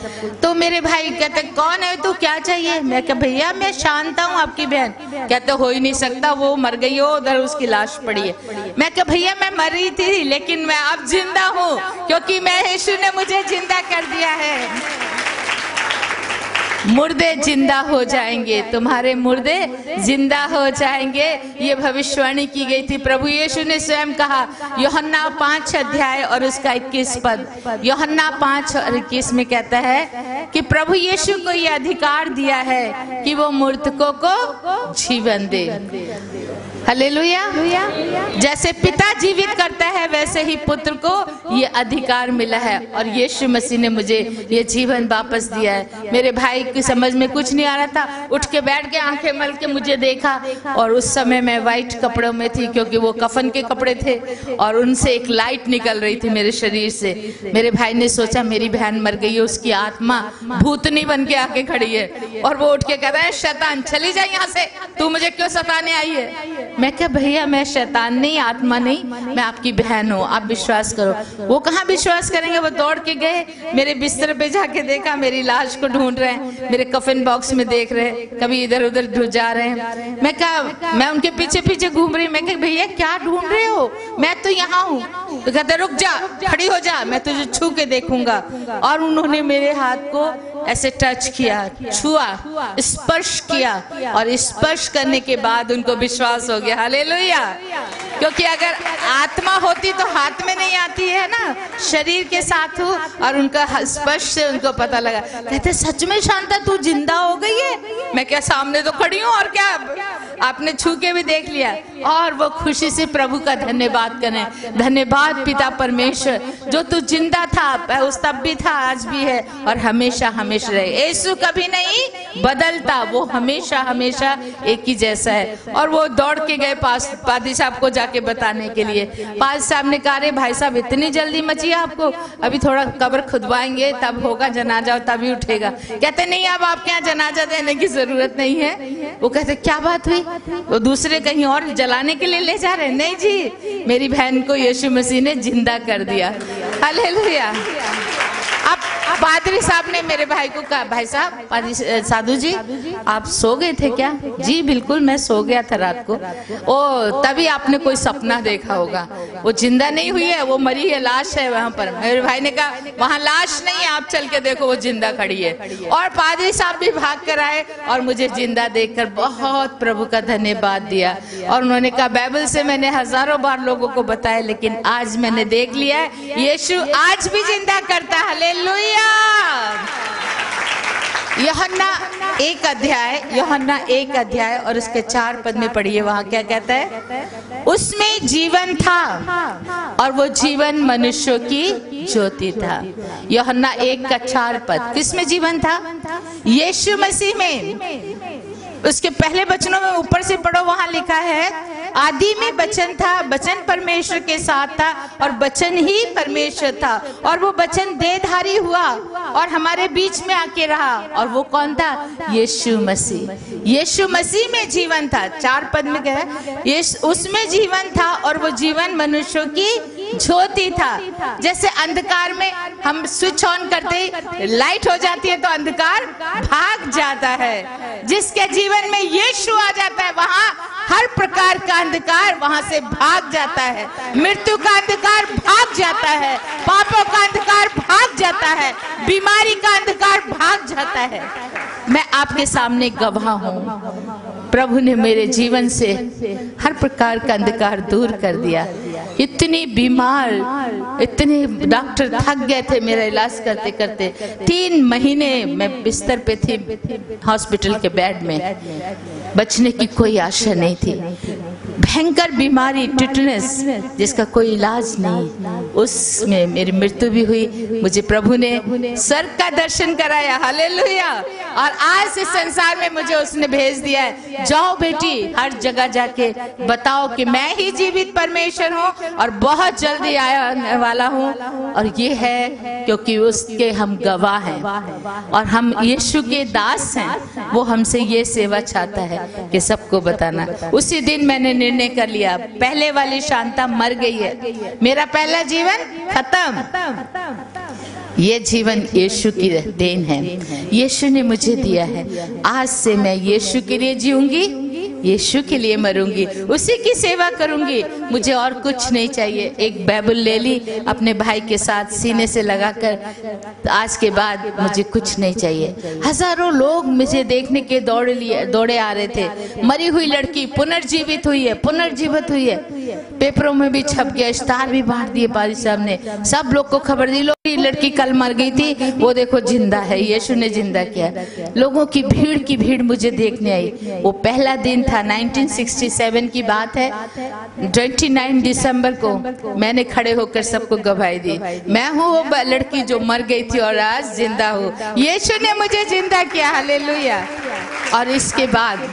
तो मेरे भाई कहते कौन है तो क्या चाहिए? मैं कहा भैया मैं शांता हूँ आपकी बहन। कहते हो ही नहीं सकता, वो मर गई हो, उधर उसकी लाश पड़ी है। मैं कहा भैया मैं मरी थी लेकिन मैं अब जिंदा हूँ क्योंकि मैं यीशु ने मुझे जिंदा कर दिया है। मुर्दे जिंदा हो जाएंगे, तुम्हारे मुर्दे जिंदा हो जाएंगे, ये भविष्यवाणी की गई थी। प्रभु यीशु ने स्वयं कहा, यूहन्ना 5 अध्याय और उसका 21 पद। यूहन्ना 5 और 21 में कहता है कि प्रभु यीशु को ये अधिकार दिया है कि वो मृतकों को जीवन दे। हालेलुया। जैसे पिता जीवित करता है वैसे ही पुत्र को ये अधिकार मिला है और यीशु मसीह ने मुझे ये जीवन वापस दिया है। मेरे भाई की समझ में कुछ नहीं आ रहा था, उठ के बैठ के आंखें मल के मुझे देखा और उस समय मैं वाइट कपड़ों में थी क्योंकि वो कफन के कपड़े थे और उनसे एक लाइट निकल रही थी मेरे शरीर से। मेरे भाई ने सोचा मेरी बहन मर गई है, उसकी आत्मा भूतनी बन के आके खड़ी है और वो उठ के कहता है शैतान चली जाए यहाँ से, तू मुझे क्यों सताने आई है? मैं क्या भैया मैं शैतान नहीं, आत्मा नहीं, मैं आपकी बहन हूँ, आप विश्वास करो। वो कहाँ विश्वास करेंगे, वो दौड़ के गए, मेरे बिस्तर पे जाके देखा, मेरी लाश को ढूंढ रहे हैं, मेरे कफन बॉक्स में देख रहे हैं, कभी इधर उधर जा रहे हैं। मैं क्या, मैं उनके पीछे पीछे घूम रही, मैं क्या भैया क्या ढूंढ रहे हो, मैं तो यहाँ हूँ। तो कहते रुक जा, खड़ी हो जा, मैं तुझे छू के देखूंगा। और उन्होंने मेरे हाथ को ऐसे टच किया, छुआ, स्पर्श किया और स्पर्श करने के बाद उनको विश्वास हो गया। हालेलुया। क्योंकि अगर आत्मा होती तो हाथ में नहीं आती है ना, शरीर के साथ हो, और उनका स्पर्श से उनको पता लगा। कहते सच में शांता तू जिंदा हो गई है? मैं क्या सामने तो खड़ी हूँ और क्या, आपने छू के भी देख लिया। और वो खुशी से प्रभु का धन्यवाद करें, धन्यवाद पिता परमेश्वर जो तू जिंदा था, उस तब भी था, आज भी है और हमेशा हमेशा रहे। यीशु कभी नहीं बदलता, वो हमेशा हमेशा एक ही जैसा है। और वो दौड़ के गए पादी साहब को जाके बताने के लिए। पादी साहब ने कहा रे भाई साहब इतनी जल्दी मची आपको, अभी थोड़ा कब्र खुदवाएंगे तब होगा जनाजा, तभी उठेगा। कहते नहीं अब आपके यहाँ जनाजा देने की जरूरत नहीं है। वो कहते क्या बात हुई, वो दूसरे कहीं और जलाने के लिए ले जा रहे? नहीं जी, मेरी बहन को यीशु मसीह ने जिंदा कर दिया। हालेलुया। अब पादरी साहब ने मेरे भाई को कहा भाई साहब, पादरी साधु जी आप सो गए थे क्या? जी बिल्कुल मैं सो गया था रात को। ओ तभी आपने कोई सपना देखा होगा, वो जिंदा नहीं हुई है, वो मरी है, लाश है वहां पर। मेरे भाई ने कहा वहां लाश नहीं है, आप चल के देखो वो जिंदा खड़ी है। और पादरी साहब भी भाग कर आए और मुझे जिंदा देखकर बहुत प्रभु का धन्यवाद दिया। और उन्होंने कहा बाइबल से मैंने हजारों बार लोगों को बताया लेकिन आज मैंने देख लिया है यीशु आज भी जिंदा करता है। हालेलुया। यूहन्ना 1 अध्याय और उसके 4 पद में पढ़िए, वहां क्या कहता है? उसमें जीवन था और वो जीवन मनुष्यों की ज्योति था। यूहन्ना 1 का 4 पद, किसमें जीवन था? यीशु मसीह में। उसके पहले वचनों में ऊपर से पढ़ो, वहां लिखा है आदि में वचन था, वचन परमेश्वर के साथ था और वचन ही परमेश्वर था और वो वचन देहधारी हुआ और हमारे बीच में आके रहा। और वो कौन था? यीशु मसीह। यीशु मसीह में जीवन था। 4 पद में क्या है? उसमें जीवन था और वो जीवन मनुष्यों की ज्योति था। जैसे अंधकार में हम स्विच ऑन करते लाइट हो जाती है तो अंधकार भाग जाता है, जिसके जीवन में यीशु आ जाता है वहां हर प्रकार का अंधकार वहां से भाग जाता है। मृत्यु का अंधकार भाग जाता है, पापों का अंधकार भाग जाता है, बीमारी का अंधकार भाग जाता है। मैं आपके सामने गवाह हूँ, प्रभु ने मेरे जीवन से हर प्रकार का अंधकार दूर कर दिया। इतनी बीमार, इतने डॉक्टर थक गए थे मेरा इलाज करते करते। 3 महीने मैं बिस्तर पे थी हॉस्पिटल के बेड में, बचने की कोई आशा नहीं थी। भयंकर बीमारी टिटनेस जिसका कोई इलाज नहीं, उसमें मेरी मृत्यु भी हुई। मुझे प्रभु ने स्वर्ग का दर्शन कराया, हालेलुया। और आज इस संसार में मुझे उसने भेज दिया है, जाओ बेटी हर जगह जाके बताओ कि मैं ही जीवित परमेश्वर हूँ और बहुत जल्दी आने वाला हूँ। और ये है क्योंकि उसके हम गवाह हैं और हम यीशु के दास हैं। वो हमसे ये सेवा चाहता है कि सबको बताना। उसी दिन मैंने निर्णय कर लिया, पहले वाली शांता मर गई है, मेरा पहला जीवन खत्म। ये जीवन यीशु की देन है, यीशु ने मुझे दिया है। आज से मैं यीशु के लिए जीऊंगी, यीशु के लिए मरूंगी, उसी की सेवा करूंगी, मुझे और कुछ नहीं चाहिए। एक बाइबल ले ली अपने भाई के साथ सीने से लगाकर, आज के बाद मुझे कुछ नहीं चाहिए। हजारों लोग मुझे देखने के दौड़े आ रहे थे। मरी हुई लड़की पुनर्जीवित हुई है, पुनर्जीवित हुई है। पेपरों में भी छप गया, इश्तार भी बांट दिए पारी साहब ने, सब लोग को खबर दी। लड़की कल मर गई थी, वो देखो जिंदा है, यीशु ने जिंदा किया। लोगों की भीड़ मुझे देखने आई। वो पहला दिन था, 1967 की बात है। 29 दिसंबर को मैंने खड़े होकर सबको गवाही दी, मैं हूँ वो लड़की जो मर गई थी और आज जिंदा हूँ। यीशु ने मुझे जिंदा किया, हालेलुया। और इसके बाद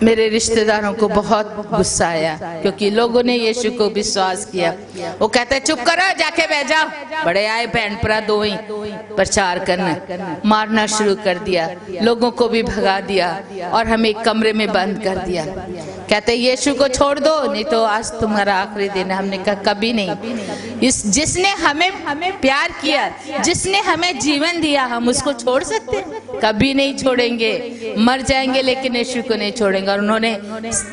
मेरे रिश्तेदारों को बहुत गुस्सा आया क्योंकि लोगों ने यीशु को विश्वास किया। वो कहते चुप करो, जाके बैठ जाओ। बड़े आए बहन भरा दो ही प्रचार करना, मारना शुरू कर दिया, लोगों को भी भगा दिया और हमें एक कमरे में बंद कर दिया। कहते यीशु को छोड़ दो, नहीं तो आज तुम्हारा आखिरी दिन है। हमने कहा कभी नहीं। जिसने हमें प्यार किया, जिसने हमें जीवन दिया, हम उसको छोड़ सकते हैं? कभी नहीं छोड़ेंगे। मर जाएंगे लेकिन यीशु को नहीं छोड़ेंगे। और उन्होंने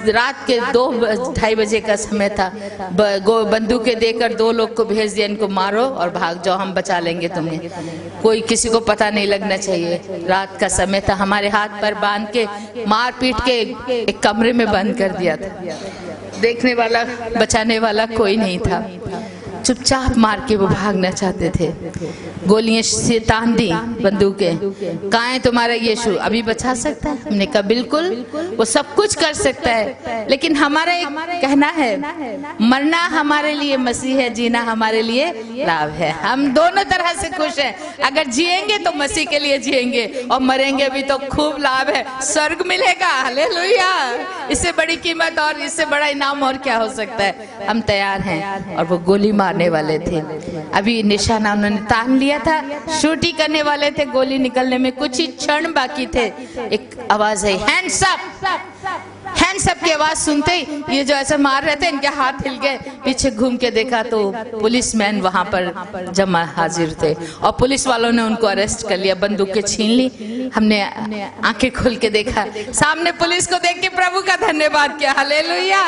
रात के 2-2:30 बजे का समय था, बंदूकें देकर 2 लोग को भेज दिया, इनको मारो और भाग जाओ, हम बचा लेंगे तुम्हें, कोई किसी को पता नहीं लगना चाहिए। रात का समय था, हमारे हाथ पर बांध के मार पीट के एक कमरे में बंद कर दिया था। देखने वाला, बचाने वाला कोई नहीं था। चुपचाप मार के वो भागना चाहते थे। गोलियां से तान दी, बंदूकें। कहाँ है तुम्हारा यीशु? अभी बचा सकता है? हमने कहा बिल्कुल, वो सब कुछ कर सकता है, लेकिन हमारा एक कहना है, मरना हमारे लिए मसीह है, जीना हमारे लिए लाभ है। हम दोनों तरह से खुश हैं। अगर जिएंगे तो मसीह के लिए जिएंगे और मरेंगे भी तो खूब लाभ है, स्वर्ग मिलेगा, हालेलुया। इससे बड़ी कीमत और इससे बड़ा इनाम और क्या हो सकता है? हम तैयार हैं। और वो गोली मारने वाले थे, अभी निशाना उन्होंने तान लिया था, शूट ही करने वाले थे। गोली निकलने में कुछ ही क्षण बाकी थे। एक आवाज आई, हैंड्स अप। हैंड्स अप की आवाज सुनते ही ये जो ऐसे मार रहे थे, इनके हाथ हिल गए। पीछे घूम के देखा तो पुलिसमैन वहां पर जमा हाजिर थे और पुलिस वालों ने उनको अरेस्ट कर लिया, बंदूकें छीन ली। हमने आंखें खोल के देखा, सामने पुलिस को देख के प्रभु का धन्यवाद किया, हालेलुया।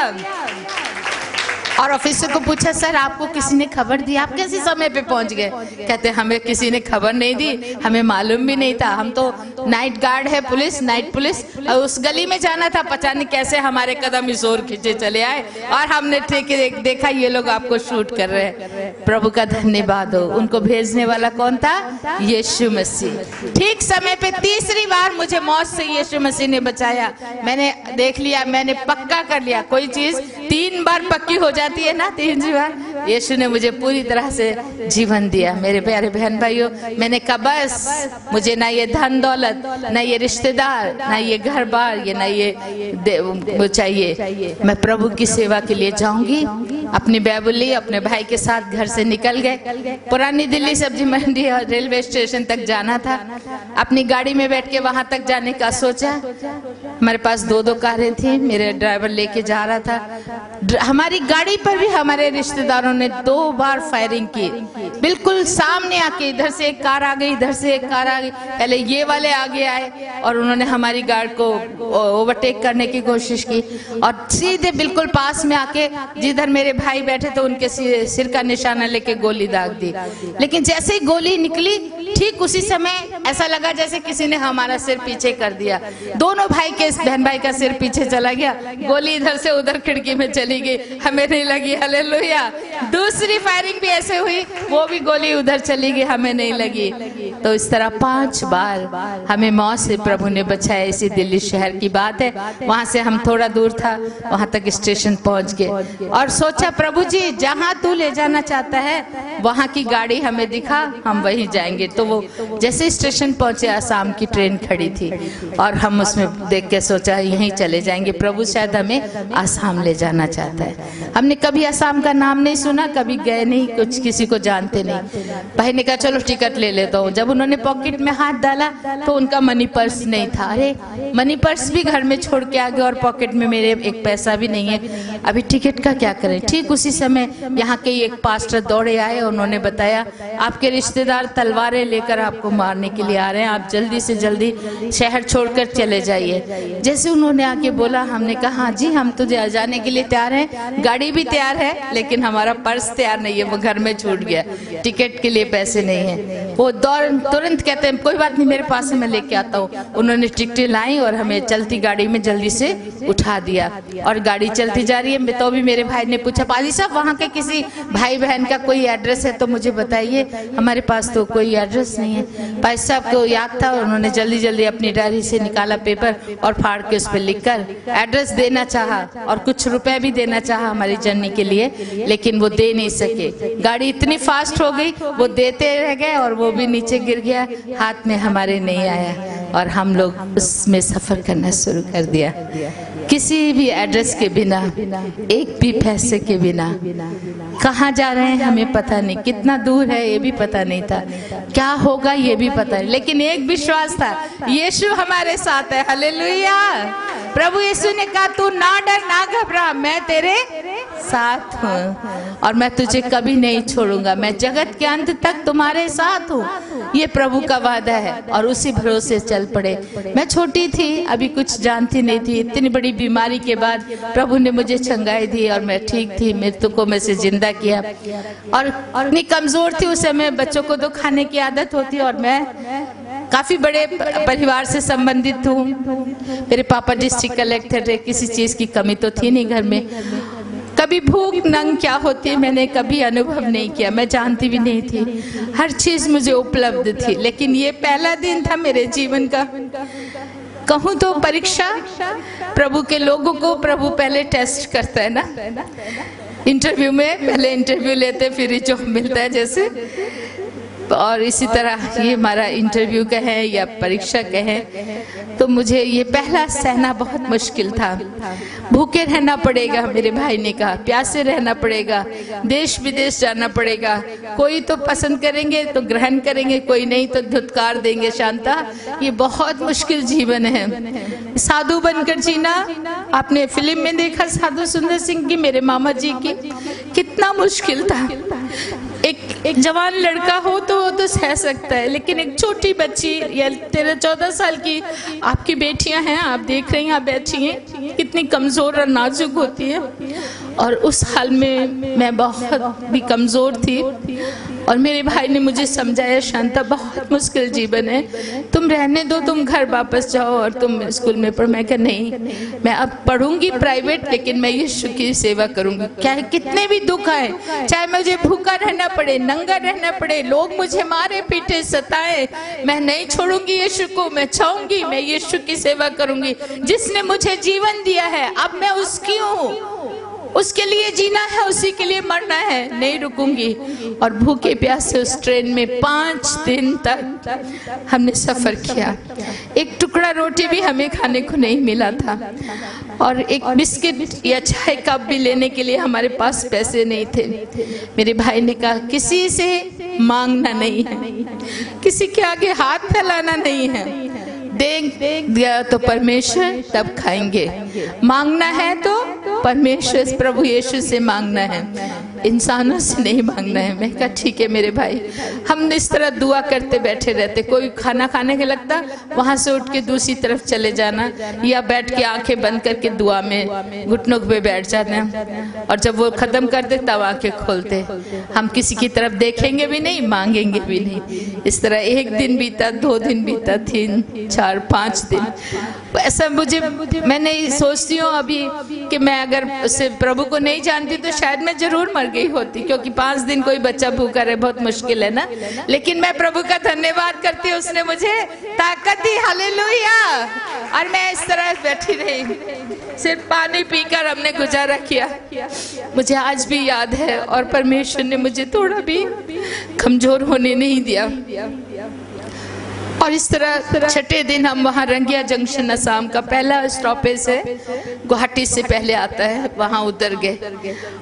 और ऑफिसर को पूछा, सर आपको किसी ने खबर दी, आप कैसे समय पे पहुंच गए? कहते हमें किसी ने खबर नहीं दी, हमें मालूम भी नहीं था। हम तो नाइट गार्ड है, पुलिस, नाइट पुलिस, और उस गली में जाना था। पता नहीं कैसे हमारे कदम इस ओर खींचे चले आए और हमने देखा ये लोग आपको शूट कर रहे हैं। प्रभु का धन्यवाद हो। उनको भेजने वाला कौन था? यीशु मसीह। ठीक समय पे तीसरी बार मुझे मौत से यीशु मसीह ने बचाया। मैंने देख लिया, मैंने पक्का कर लिया, कोई चीज 3 बार पक्की हो जाती है ना, 3 बार। यीशु ने मुझे पूरी तरह से जीवन दिया। मेरे प्यारे बहन भाइयों, मैंने कहा बस मुझे ना ये धन दौलत, ना ये रिश्तेदार, ना ये घर बार, ये ना ये वो चाहिए। मैं प्रभु की सेवा के लिए जाऊंगी। अपनी बाइबल ली, अपने भाई के साथ घर से निकल गए। पुरानी दिल्ली सब्जी मंडी और रेलवे स्टेशन तक जाना था। अपनी गाड़ी में बैठ के वहां तक जाने का सोचा। हमारे पास 2 कारें थी, मेरे ड्राइवर लेके जा रहा था। हमारी गाड़ी पर भी हमारे रिश्तेदारों ने 2 बार फायरिंग की, बिल्कुल सामने आके। इधर से एक कार आ गई, इधर से एक कार आ गई। पहले ये वाले आगे आए और उन्होंने हमारी गाड़ी को ओवरटेक करने की कोशिश की और सीधे बिल्कुल पास में आके जिधर मेरे भाई बैठे थे उनके सिर का निशाना लेके गोली दाग दी। लेकिन जैसे ही गोली निकली, ठीक उसी समय ऐसा लगा जैसे किसी ने हमारा सिर पीछे कर दिया। दोनों बहन भाई का सिर पीछे चला गया, गोली इधर से उधर खिड़की में चली गई, हमें नहीं लगी, हालेलुया। दूसरी फायरिंग भी ऐसे हुई, वो भी गोली उधर चली गई, हमें नहीं लगी। तो इस तरह 5 बार हमें मौत से प्रभु ने बचाया। इसी दिल्ली शहर की बात है, वहां से हम थोड़ा दूर था, वहां तक स्टेशन पहुंच गए और सोचा प्रभु जी जहां तू ले जाना चाहता है वहां की गाड़ी हमें दिखा, हम वहीं जाएंगे। तो वो जैसे स्टेशन पहुंचे, आसाम की ट्रेन खड़ी थी और हम उसमें देख के सोचा यहीं चले जाएंगे, प्रभु शायद हमें आसाम ले जाना चाहता है। हमने कभी आसाम का नाम नहीं सुना, कभी गए नहीं, कुछ किसी को जानते नहीं। भाई ने कहा चलो टिकट ले लेता हूँ। जब उन्होंने पॉकेट में हाथ डाला तो उनका मनी पर्स नहीं था। अरे मनी पर्स भी घर में छोड़ के आ गए और पॉकेट में मेरे एक पैसा भी नहीं है, अभी टिकट का क्या करें। ठीक उसी समय यहाँ के एक पास्टर दौड़े आए, उन्होंने बताया आपके रिश्तेदार तलवारें लेकर आपको मारने के लिए आ रहे हैं, आप जल्दी से जल्दी शहर छोड़कर चले जाइए। जैसे उन्होंने आके बोला, हमने कहा हाँ जी हम तो जाने के लिए तैयार हैं, गाड़ी भी तैयार है, लेकिन हमारा पर्स तैयार नहीं है, वो घर में छूट गया, टिकट के लिए पैसे नहीं है। वो तुरंत कहते हैं कोई बात नहीं मेरे पास है, मैं लेके आता हूँ। उन्होंने टिकटें लाई और हमें चलती गाड़ी में जल्दी से उठा दिया और गाड़ी चलती जा रही है। तो भी मेरे भाई ने पूछा पाजी साहब वहाँ के किसी भाई बहन का कोई एड्रेस है तो मुझे बताइए, हमारे पास तो कोई एड्रेस नहीं है। भाई साहब को याद था, उन्होंने जल्दी जल्दी अपनी डायरी से निकाला पेपर और फाड़ के उस पर लिखकर एड्रेस देना चाहा और कुछ रुपए भी देना चाहा हमारी जर्नी के लिए, लेकिन वो दे नहीं सके। गाड़ी इतनी फास्ट हो गई, वो देते रह गए और वो भी नीचे गिर गया, हाथ में हमारे नहीं आया और हम लोग उसमें सफर करना शुरू कर दिया, किसी भी एड्रेस के बिना, एक भी पैसे के बिना। कहाँ जा रहे हैं हमें पता नहीं, कितना दूर है ये भी पता नहीं था, क्या होगा ये भी पता नहीं, लेकिन एक विश्वास था, यीशु हमारे साथ है। हालेलुया। प्रभु यीशु ने कहा तू ना डर ना घबरा, मैं तेरे साथ हूँ और मैं तुझे कभी नहीं छोड़ूंगा, मैं जगत के अंत तक तुम्हारे साथ हूँ। ये प्रभु का वादा है और उसी भरोसे चल पड़े। मैं छोटी थी, अभी कुछ जानती नहीं थी, इतनी बड़ी बीमारी के बाद प्रभु ने मुझे चंगाई दी और मैं ठीक थी, मृत्यु को में से जिंदा किया। और इतनी कमजोर थी उस समय, बच्चों को तो खाने की आदत होती और मैं काफी बड़े परिवार से संबंधित हूँ। मेरे पापा डिस्ट्रिक्ट कलेक्टर थे, किसी चीज की कमी तो थी नहीं घर में। कभी भूख नंग क्या होती है मैंने कभी अनुभव नहीं किया, मैं जानती भी नहीं थी, हर चीज मुझे उपलब्ध थी। लेकिन ये पहला दिन था मेरे जीवन का, कहूँ तो परीक्षा। प्रभु के लोगों को प्रभु पहले टेस्ट करता है ना, इंटरव्यू में पहले इंटरव्यू लेते फिर जॉब मिलता है जैसे, और इसी तरह ये हमारा इंटरव्यू कहें या परीक्षा कहें। तो मुझे ये पहला सहना बहुत मुश्किल था। भूखे रहना पड़ेगा, मेरे भाई ने कहा, प्यासे रहना पड़ेगा, देश विदेश जाना पड़ेगा, कोई तो पसंद करेंगे तो ग्रहण करेंगे, कोई नहीं तो धुतकार देंगे। शांता, ये बहुत मुश्किल जीवन है। साधु बनकर जीना, आपने फिल्म में देखा साधु सुंदर सिंह की, मेरे मामा जी की, कितना मुश्किल था। एक जवान लड़का हो तो वो तो सह सकता है, लेकिन एक छोटी बच्ची या 13-14 साल की आपकी बेटियां हैं, आप देख रही हैं, आप बैठी हैं, कितनी कमजोर और नाजुक होती है। और उस हाल में मैं बहुत भी कमजोर थी और मेरे भाई ने मुझे समझाया, शांता बहुत मुश्किल जीवन है, तुम रहने दो, तुम घर वापस जाओ और तुम स्कूल में पढ़ो। मैं कहा नहीं, मैं अब पढ़ूंगी प्राइवेट, लेकिन मैं यीशु की सेवा करूंगी, क्या कितने भी दुख आए, चाहे मुझे भूखा रहना पड़े, नंगा रहना पड़े, लोग मुझे मारे पीटे सताए, मैं नहीं छोड़ूंगी यीशु को, मैं चाहूंगी, मैं यीशु की सेवा करूंगी। जिसने मुझे जीवन दिया है अब मैं उसकी हूँ, उसके लिए जीना है, उसी के लिए मरना है, नहीं रुकूंगी। और भूखे प्यासे उस ट्रेन में 5 दिन तक हमने सफर किया। एक टुकड़ा रोटी भी हमें खाने को नहीं मिला था और एक बिस्किट या चाय कप भी लेने के लिए हमारे पास पैसे नहीं थे। मेरे भाई ने कहा किसी से मांगना नहीं है, किसी के आगे हाथ फैलाना नहीं है, देख दिया तो परमेश्वर तब खाएंगे, मांगना है तो परमेश्वर प्रभु यीशु से मांगना है, इंसानों से नहीं मांगना है। मैं कहा ठीक है मेरे भाई। हम इस तरह दुआ करते बैठे रहते, कोई खाना खाने के लगता वहां से उठ के दूसरी तरफ चले जाना या बैठ के आंखें बंद करके दुआ में घुटनों पे बैठ जाना, और जब वो खत्म कर दे तब आंखें खोलते। हम किसी की तरफ देखेंगे भी नहीं, मांगेंगे भी नहीं। इस तरह 1 दिन बीता, 2 दिन बीता, 3, 4, 5 दिन। ऐसा मैंने सोचती हूँ अभी कि मैं अगर उससे प्रभु को नहीं जानती तो शायद मैं जरूर मर गई होती, क्योंकि 5 दिन कोई बच्चा भूखा रहे बहुत मुश्किल है ना। लेकिन मैं प्रभु का धन्यवाद करती हूँ, उसने मुझे ताकत दी, हालेलुया। और मैं इस तरह बैठी रही, सिर्फ पानी पीकर हमने गुजारा किया। मुझे आज भी याद है, और परमेश्वर ने मुझे थोड़ा भी कमजोर होने नहीं दिया। और इस तरह छठे दिन हम वहाँ रंगिया जंक्शन, असम का पहला स्टॉपेज है, गुवाहाटी से पहले आता है, वहाँ उतर गए।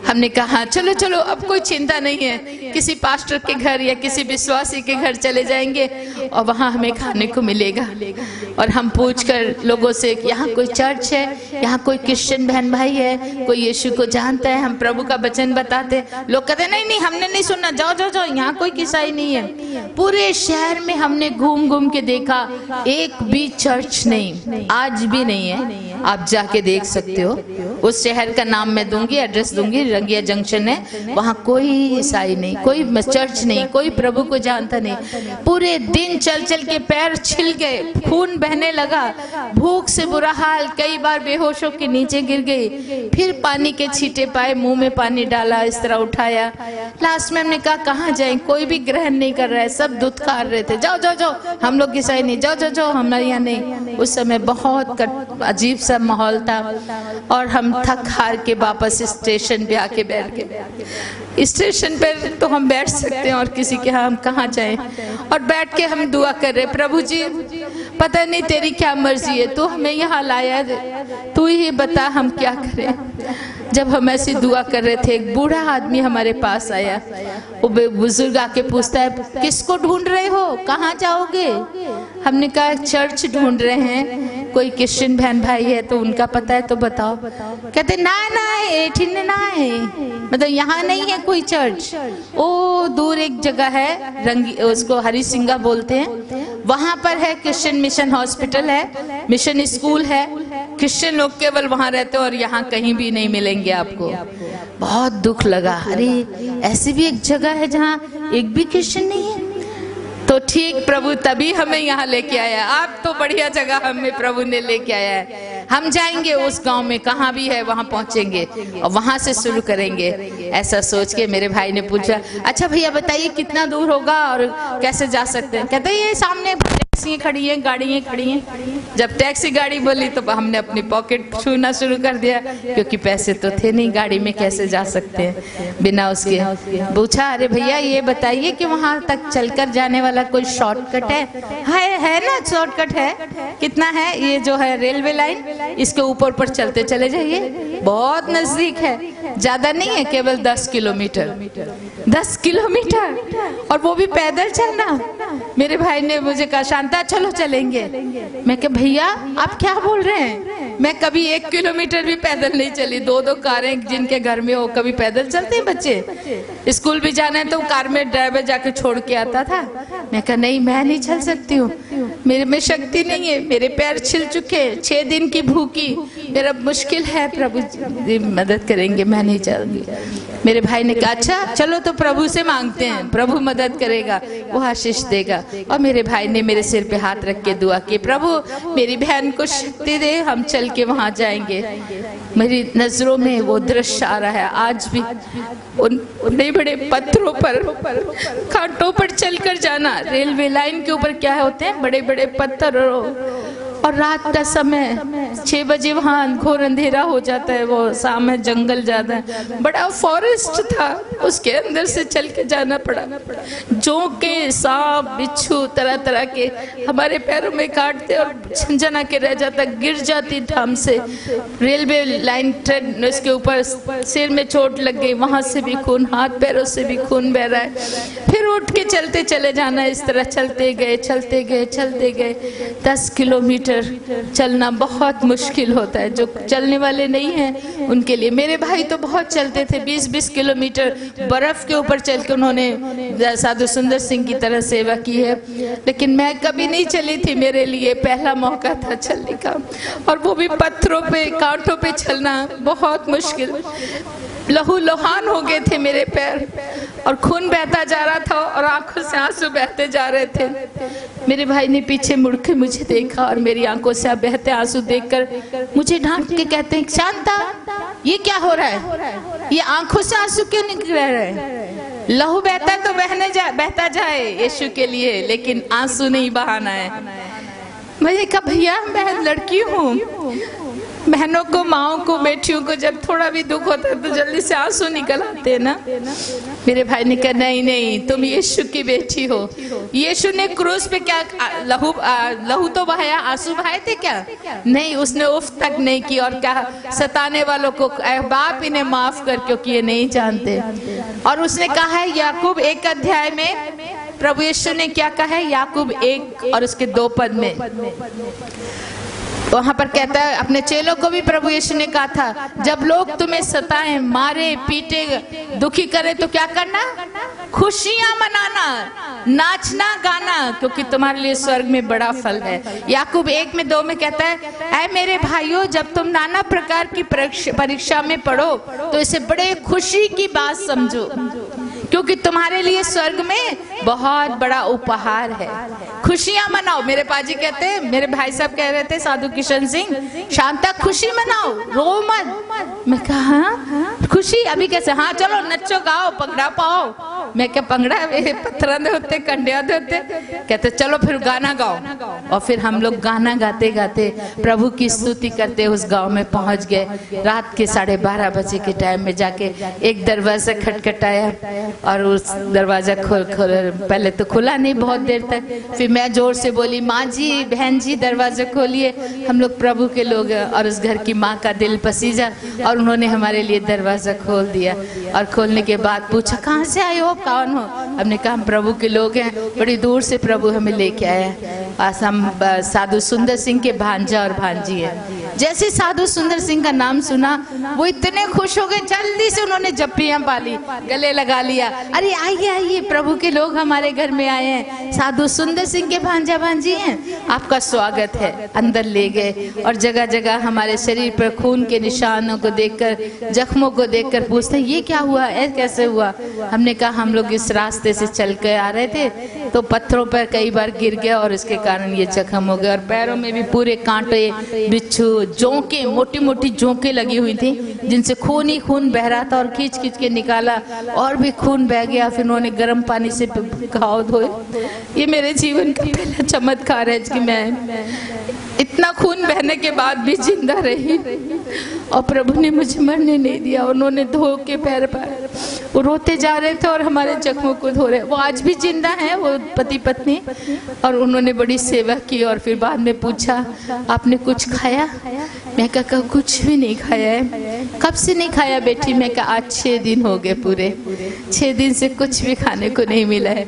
हमने कहा चलो चलो अब कोई चिंता नहीं है, किसी पास्टर के घर या किसी विश्वासी के घर चले जाएंगे और वहाँ हमें खाने को मिलेगा। और हम पूछकर लोगों से यहाँ कोई चर्च है, यहाँ कोई क्रिश्चियन बहन भाई है, कोई यीशु को जानता है, हम प्रभु का वचन बताते। लोग कहते नहीं नहीं हमने नहीं सुना, जाओ जाओ जाओ, यहाँ कोई ईसाई नहीं है। पूरे शहर में हमने घूम घूम के देखा, एक भी चर्च नहीं, आज भी नहीं है। आप जाके देख सकते हो, उस शहर का नाम मैं दूंगी, एड्रेस दूंगी, रंगिया जंक्शन है, वहाँ कोई ईसाई नहीं, कोई चर्च नहीं, कोई प्रभु को जानता नहीं। पूरे दिन चल चल के पैर छिल गए, खून बहने लगा, भूख से बुरा हाल, कई बार बेहोश होकर नीचे गिर गई, फिर पानी के छींटे पाए, मुंह में पानी डाला, इस तरह उठाया। लास्ट में हमने कहा कहाँ जाएं, कोई भी ग्रहण नहीं कर रहा है, सब दुत्कार रहे थे, जाओ जाओ जाओ, हम लोग ईसाई नहीं, जाओ जाओ जाओ, हमारे यहाँ नहीं। उस समय बहुत अजीब सा माहौल था और हम थक हार के वापस स्टेशन पे आके बैठ गए। स्टेशन पर तो हम बैठ सकते हैं और किसी के यहाँ हम कहाँ जाएं। और बैठ के हम दुआ कर रहे, प्रभु जी पता नहीं तेरी क्या मर्जी है, तू हमें यहाँ लाया, तू ही बता हम क्या करें। जब हम ऐसी दुआ कर रहे थे, एक बूढ़ा आदमी हमारे पास आया, वो बुजुर्ग आके पूछता है किसको ढूंढ रहे हो, कहाँ जाओगे? हमने कहा चर्च ढूंढ रहे हैं, कोई क्रिश्चियन बहन भाई है तो उनका पता है तो बताओ। कहते ना ना एठिन ना है, मतलब यहाँ नहीं है कोई चर्च, ओ दूर एक जगह है, रंगी उसको हरी सिंगा बोलते हैं, वहां पर है क्रिश्चियन मिशन हॉस्पिटल है, मिशन स्कूल है, क्रिश्चियन लोग केवल वहां रहते हैं और यहाँ कहीं भी नहीं मिलेंगे आपको। बहुत दुख लगा, अरे ऐसी भी एक जगह है जहाँ एक भी क्रिश्चियन नहीं है। तो ठीक प्रभु तभी हमें यहाँ लेके आया, आप तो बढ़िया जगह हमें प्रभु ने लेके आया है। हम जाएंगे उस गांव में, कहाँ भी है वहां पहुंचेंगे और वहां से शुरू करेंगे। ऐसा सोच के मेरे भाई ने पूछा अच्छा भैया बताइए कितना दूर होगा और कैसे जा सकते हैं? कहते ये सामने टैक्सी खड़ी हैं, गाड़ियाँ खड़ी हैं। जब टैक्सी गाड़ी बोली तो हमने अपनी पॉकेट छूना शुरू कर दिया, क्योंकि पैसे तो थे नहीं, गाड़ी में कैसे जा सकते हैं बिना उसके। पूछा अरे भैया ये बताइए कि वहां तक चलकर जाने वाला कोई शॉर्टकट है ना? शॉर्टकट है, कितना है? ये जो है रेलवे लाइन, इसके ऊपर पर चलते चले जाइए, बहुत नजदीक है, ज्यादा नहीं है, केवल 10 किलोमीटर। 10 किलोमीटर और वो भी पैदल चलना। मेरे भाई ने मुझे कहा शांता चलो चलेंगे। मैं कहा भैया आप क्या बोल रहे हैं? मैं कभी 1 किलोमीटर भी पैदल नहीं चली। 2-2 कारें जिनके घर में हो, कभी पैदल चलते हैं बच्चे। स्कूल भी जाना है तो कार में ड्राइवर जाके छोड़ के आता था। मैं कहा नहीं मैं नहीं चल सकती हूँ, मेरे में शक्ति नहीं है, मेरे पैर छिल चुके, 6 दिन की भूखी, मेरा मुश्किल है, प्रभु मदद करेंगे, मैं नहीं चलूंगी। मेरे भाई ने कहा अच्छा चलो तो प्रभु से मांगते हैं, प्रभु मदद करेगा, वो आशीष देगा। और मेरे भाई ने मेरे सिर पे हाथ रख के दुआ की, प्रभु मेरी बहन को शक्ति दे, हम चल के वहां जाएंगे। मेरी नजरों में वो दृश्य आ रहा है आज भी, उन बड़े बड़े पत्थरों पर, कांटों पर चलकर जाना। रेलवे लाइन के ऊपर क्या होते हैं, बड़े बड़े पत्थर, और रात का समय 6 बजे वहाँ घोर अंधेरा हो जाता है, वो शाम है, जंगल ज्यादा है, बड़ा फॉरेस्ट था, उसके अंदर से चल के जाना पड़ा। जोंके, सांप, बिच्छू तरह तरह के हमारे पैरों में काटते और झंझना के रह जाता, गिर जाती ठाम से। रेलवे लाइन ट्रेन, उसके ऊपर सिर में चोट लग गई, वहां से भी खून, हाथ पैरों से भी खून बह रहा है। फिर उठ के चलते चले जाना, इस तरह चलते गए चलते गए चलते गए। 10 किलोमीटर चलना बहुत मुश्किल होता है, जो चलने वाले नहीं हैं उनके लिए। मेरे भाई तो बहुत चलते थे, 20-20 किलोमीटर बर्फ के ऊपर चल के उन्होंने साधु सुंदर सिंह की तरह सेवा की है, लेकिन मैं कभी नहीं चली थी, मेरे लिए पहला मौका था चलने का, और वो भी पत्थरों पे, कांटों पे चलना बहुत मुश्किल। लहू लोहान हो गए थे मेरे पैर और खून बहता जा रहा था और आंखों से आंसू बहते जा रहे थे। मेरे भाई ने पीछे मुड़ के मुझे देखा और मेरी आंखों से बहते आंसू देखकर मुझे डांट के कहते हैं शांता ये क्या हो रहा है, ये आंखों से आंसू क्यों निकल रहे? लहू बहता तो बहता जाए यीशु के लिए, लेकिन आंसू नहीं बहाना है। मैंने कहा भैया मैं लड़की हूँ, बहनों को, माओं को, बेटियों को जब थोड़ा भी दुख होता है तो जल्दी से आंसू निकल आते हैं ना। मेरे भाई ने कहा नहीं नहीं, तुम यीशु की बेटी हो। यीशु ने क्रूस पे क्या लहू तो बहाया, आंसू बहाए थे क्या? नहीं, उसने उफ तक नहीं की और क्या सताने वालों को बाप इन्हें माफ कर, क्योंकि ये नहीं जानते। और उसने कहा है याकूब 1 अध्याय में, प्रभु यीशु ने क्या कहा है याकूब 1 और उसके 2 पद में, वहां पर कहता है, अपने चेलों को भी प्रभु यीशु ने कहा था जब लोग तुम्हें सताएं, मारे, पीटे, दुखी करें तो क्या करना? खुशियां मनाना, नाचना, गाना, क्योंकि तुम्हारे लिए स्वर्ग में बड़ा फल है। याकूब 1:2 में कहता है, ऐ मेरे भाइयों जब तुम नाना प्रकार की परीक्षा में पढ़ो तो इसे बड़े खुशी की बात समझो, क्योंकि तुम्हारे लिए स्वर्ग में बहुत बड़ा उपहार है। खुशियां मनाओ। मेरे पाजी कहते हैं, मेरे भाई साहब कह रहे थे साधु किशन सिंह, शांता खुशी मनाओ, रो मत। मैं कहा खुशी अभी कैसे? हाँ चलो नचो गाओ, पंगड़ा पाओ। मैं क्या पंगड़ा पत्थर दे होते, कंडिया दे होते? कहते चलो फिर गाना गाओ। और फिर हम लोग गाना गाते गाते प्रभु की स्तुति करते उस गांव में पहुंच गए। रात के 12:30 बजे के टाइम में जाके एक दरवाजा खटखटाया और उस दरवाजा खोल पहले तो खुला नहीं बहुत देर तक, फिर मैं जोर से बोली माँ जी, बहन जी दरवाजा खोलिए। हम लोग प्रभु के लोग और उस घर की माँ का दिल पसीजा, और उन्होंने हमारे लिए दरवाजा खोल दिया। और खोलने के बाद पूछा कहाँ से आए हो, कौन हो? हमने कहा हम प्रभु के लोग हैं, बड़ी दूर से प्रभु हमें लेके आया। हम साधु सुंदर सिंह के भांजा और भांजी है। जैसे साधु सुंदर सिंह का नाम सुना वो इतने खुश हो गए, जल्दी से उन्होंने जप्पियां पाली, गले लगा लिया, अरे आइए आइए प्रभु के लोग हमारे घर में आए हैं, साधु सुंदर सिंह के भांजा भांजी हैं, आपका स्वागत है। अंदर ले गए और जगह जगह हमारे शरीर पर खून के निशानों को देखकर, जख्मों को देखकर पूछते ये क्या हुआ, ऐसे कैसे हुआ? हमने कहा हम लोग इस रास्ते से चल कर आ रहे थे तो पत्थरों पर कई बार गिर गया और इसके कारण ये जख्म हो गए। और पैरों में भी पूरे कांटे, बिच्छू, जोंके, मोटी मोटी जोंके लगी हुई थी जिनसे खून ही खून बह रहा था, और खींच खींच के निकाला और भी खून बह गया। फिर उन्होंने गर्म पानी से घाव धोए। ये मेरे जीवन का पहला चमत्कार है कि मैं इतना खून बहने के बाद भी जिंदा रही और प्रभु ने मुझे मरने नहीं दिया। उन्होंने धो के पैर पर वो रोते जा रहे थे और हमारे जख्मों को धो रहे। वो आज भी जिंदा है, वो पति पत्नी, और उन्होंने बड़ी सेवा की। और फिर बाद में पूछा आपने कुछ खाया? मैं कहा कुछ भी नहीं खाया है। कब से नहीं खाया बेटी? मैं कहा आज 6 दिन हो गए, पूरे 6 दिन से कुछ भी खाने को नहीं मिला है।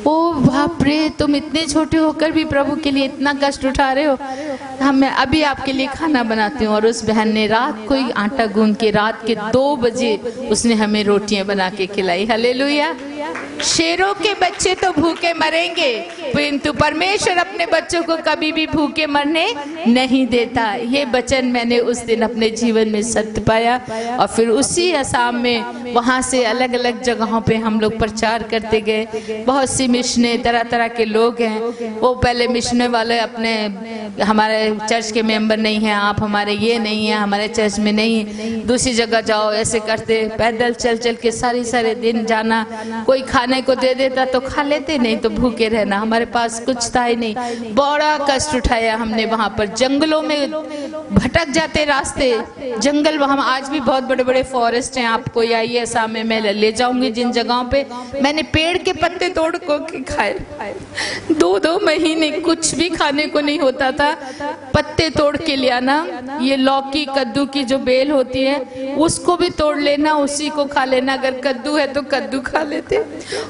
ओ बाप रे, तुम इतने छोटे होकर भी प्रभु के लिए इतना कष्ट उठा रहे हो। मैं अभी आपके लिए खाना बनाती हूँ। और उस बहन ने रात को ही आटा गूंद के रात के 2 बजे उसने हमें रोटियां बना के खिलाई। हालेलुया। शेरों के बच्चे तो भूखे मरेंगे, किंतु परमेश्वर अपने बच्चों को कभी भी भूखे मरने नहीं देता। ये वचन मैंने उस दिन अपने जीवन में सत्य पाया। और फिर उसी असम में वहाँ से अलग अलग जगहों पे हम लोग प्रचार करते गए। बहुत सी मिशने, तरह तरह के लोग हैं। वो पहले मिशने वाले अपने हमारे चर्च के मेंबर नहीं हैं, आप हमारे ये नहीं है, हमारे चर्च में नहीं, दूसरी जगह जाओ, ऐसे करते। पैदल चल चल के सारे दिन जाना। कोई खाने को दे देता तो खा लेते, नहीं तो भूखे रहना। हमारे पास कुछ था ही नहीं। बड़ा कष्ट उठाया हमने। वहाँ पर जंगलों में भटक जाते रास्ते, जंगल। वहाँ आज भी बहुत बड़े बड़े फॉरेस्ट हैं। आप कोई आइए सामने, मैं ले जाऊंगी जिन जगहों पे मैंने पेड़ के पत्ते तोड़ को खाए। 2 महीने कुछ भी खाने को नहीं होता था। पत्ते तोड़ के ले आना, ये लौकी कद्दू की जो बेल होती है उसको भी तोड़ लेना, उसी को खा लेना। अगर कद्दू है तो कद्दू खा लेते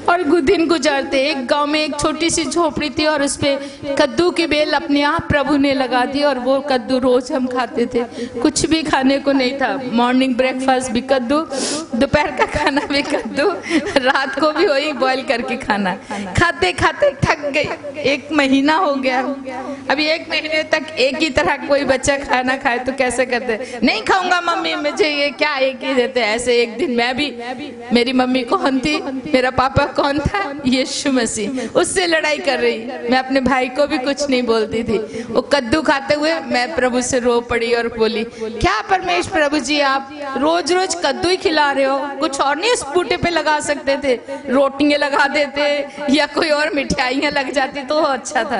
और दिन गुजारते। एक गांव में एक छोटी सी झोपड़ी थी और उसपे कद्दू की बेल अपने आप प्रभु ने लगा दी और वो कद्दू रोज हम खाते थे। कुछ भी खाने को नहीं था। मॉर्निंग ब्रेकफास्ट भी कद्दू, दोपहर दोपहर का खाना भी कद्दू, रात को भी वही बॉईल करके खाना। खाते खाते थक गई, 1 महीना हो गया। अभी 1 महीने तक एक ही तरह कोई बच्चा खाना खाए तो कैसे करते? नहीं खाऊंगा मम्मी, मुझे ये क्या एक ही देते। ऐसे एक दिन मैं भी, मेरी मम्मी कौन थी, मेरा पापा कौन था? यीशु मसीह। उससे लड़ाई कर रही, मैं अपने भाई को भी कुछ नहीं बोलती थी। वो कद्दू खाते हुए मैं प्रभु से रो पड़ी और बोली, क्या परमेश प्रभु जी, आप रोज रोज कद्दू ही खिला रहे हो, कुछ और नहीं उस बूटे पे लगा सकते थे? रोटियां लगा देते या कोई और मिठाइयां लग जाती तो अच्छा था।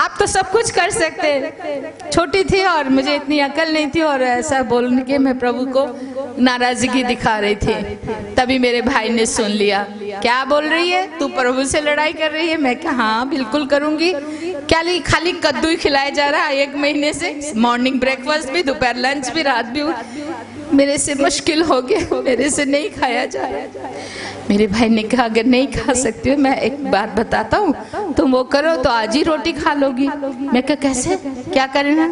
आप तो सब कुछ कर सकते। छोटी थी और मुझे इतनी अकल नहीं थी, और ऐसा बोलने के मैं प्रभु को नाराजगी दिखा रही थी। तभी मेरे भाई ने सुन लिया, क्या बोल रही है तू, प्रभु से लड़ाई कर रही है? मैं कहा हाँ बिल्कुल करूंगी। क्या खाली कद्दू ही खिलाया जा रहा है 1 महीने से, मॉर्निंग ब्रेकफास्ट भी, दोपहर लंच भी, रात भी। मेरे से मुश्किल हो गया, मेरे से नहीं खाया जा रहा। मेरे भाई ने कहा अगर नहीं खा सकती हो, मैं एक बात बताता हूँ, तुम वो करो तो आज ही रोटी खा लोगी। मैं कहा कैसे, क्या करना?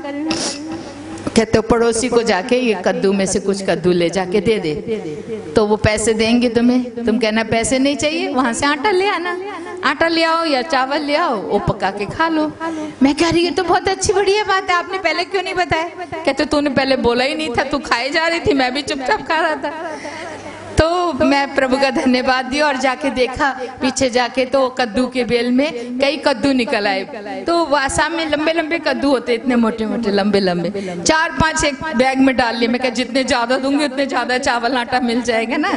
कहते हो पड़ोसी को जाके ये कद्दू में से कुछ कद्दू ले जाके दे दे, तो वो पैसे देंगे तुम्हें। तुम कहना पैसे नहीं चाहिए, वहां से आटा ले आना, आटा ले आओ या चावल ले आओ, वो पका के खा लो। मैं कह रही, ये तो बहुत अच्छी बढ़िया बात है, आपने पहले क्यों नहीं बताया? कहते तूने पहले बोला ही नहीं था, तू खाए जा रही थी, मैं भी चुपचाप खा रहा था। तो मैं प्रभु का धन्यवाद दिया और जाके देखा, पीछे जाके तो कद्दू के बेल में कई कद्दू निकल आए। तो आसाम में लंबे लंबे कद्दू होते, इतने मोटे मोटे लंबे लंबे, 4-5 एक बैग में डाल लिए। मैं कहा जितने ज्यादा दूंगी उतने ज्यादा चावल आटा मिल जाएगा ना।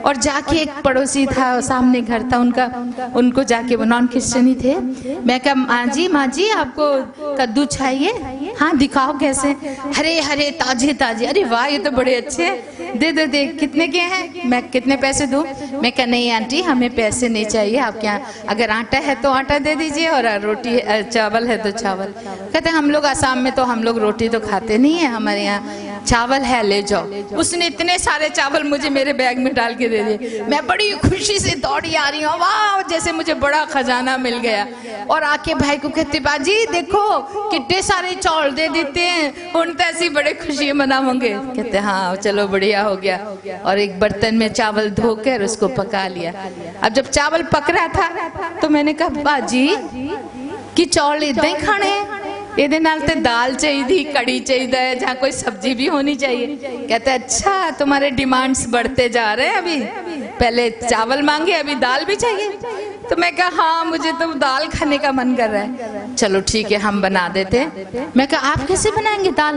और जाके एक पड़ोसी था, सामने घर था उनका, उनको जाके, वो नॉन क्रिश्चियन ही थे। मैं कहा माँ जी आपको कद्दू चाहिए? हाँ दिखाओ कैसे। हरे हरे ताजे ताजे। अरे वाह ये तो बड़े अच्छे हैं, दे दो दे। कितने के हैं? मैं कितने पैसे दूं? मैं कहा नहीं आंटी हमें पैसे नहीं चाहिए, आपके यहाँ अगर आटा है तो आटा दे दीजिए और रोटी चावल है तो चावल। कहते हम लोग आसाम में तो हम लोग रोटी तो खाते नहीं है, हमारे यहाँ चावल है ले जाओ। उसने इतने सारे चावल मुझे मेरे बैग में डाल के दे दिए। मैं बड़ी खुशी से दौड़ी आ रही हूँ, वाह जैसे मुझे बड़ा खजाना मिल गया। और आके भाई को कहते बाजी देखो कितने सारे चावल दे देते हैं, उन तो ऐसी बड़े खुशी मनाओगे। कहते हाँ चलो बढ़िया हो गया। और एक बर्तन में चावल धोकर उसको पका लिया। अब जब चावल पक रहा था तो मैंने कहा बाजी कि चावल इदा ही खाने, ਇਹਦੇ ਨਾਲ ਤੇ दाल चाहिए, कड़ी चाहिए, जहाँ कोई सब्जी भी होनी चाहिए। कहते अच्छा तुम्हारे डिमांड्स बढ़ते जा रहे हैं, अभी पहले चावल मांगे अभी दाल भी चाहिए। तो मैं कहा हाँ मुझे तो दाल खाने का मन कर रहा है। चलो ठीक है हम बना देते। मैं कहा आप कैसे बनाएंगे दाल?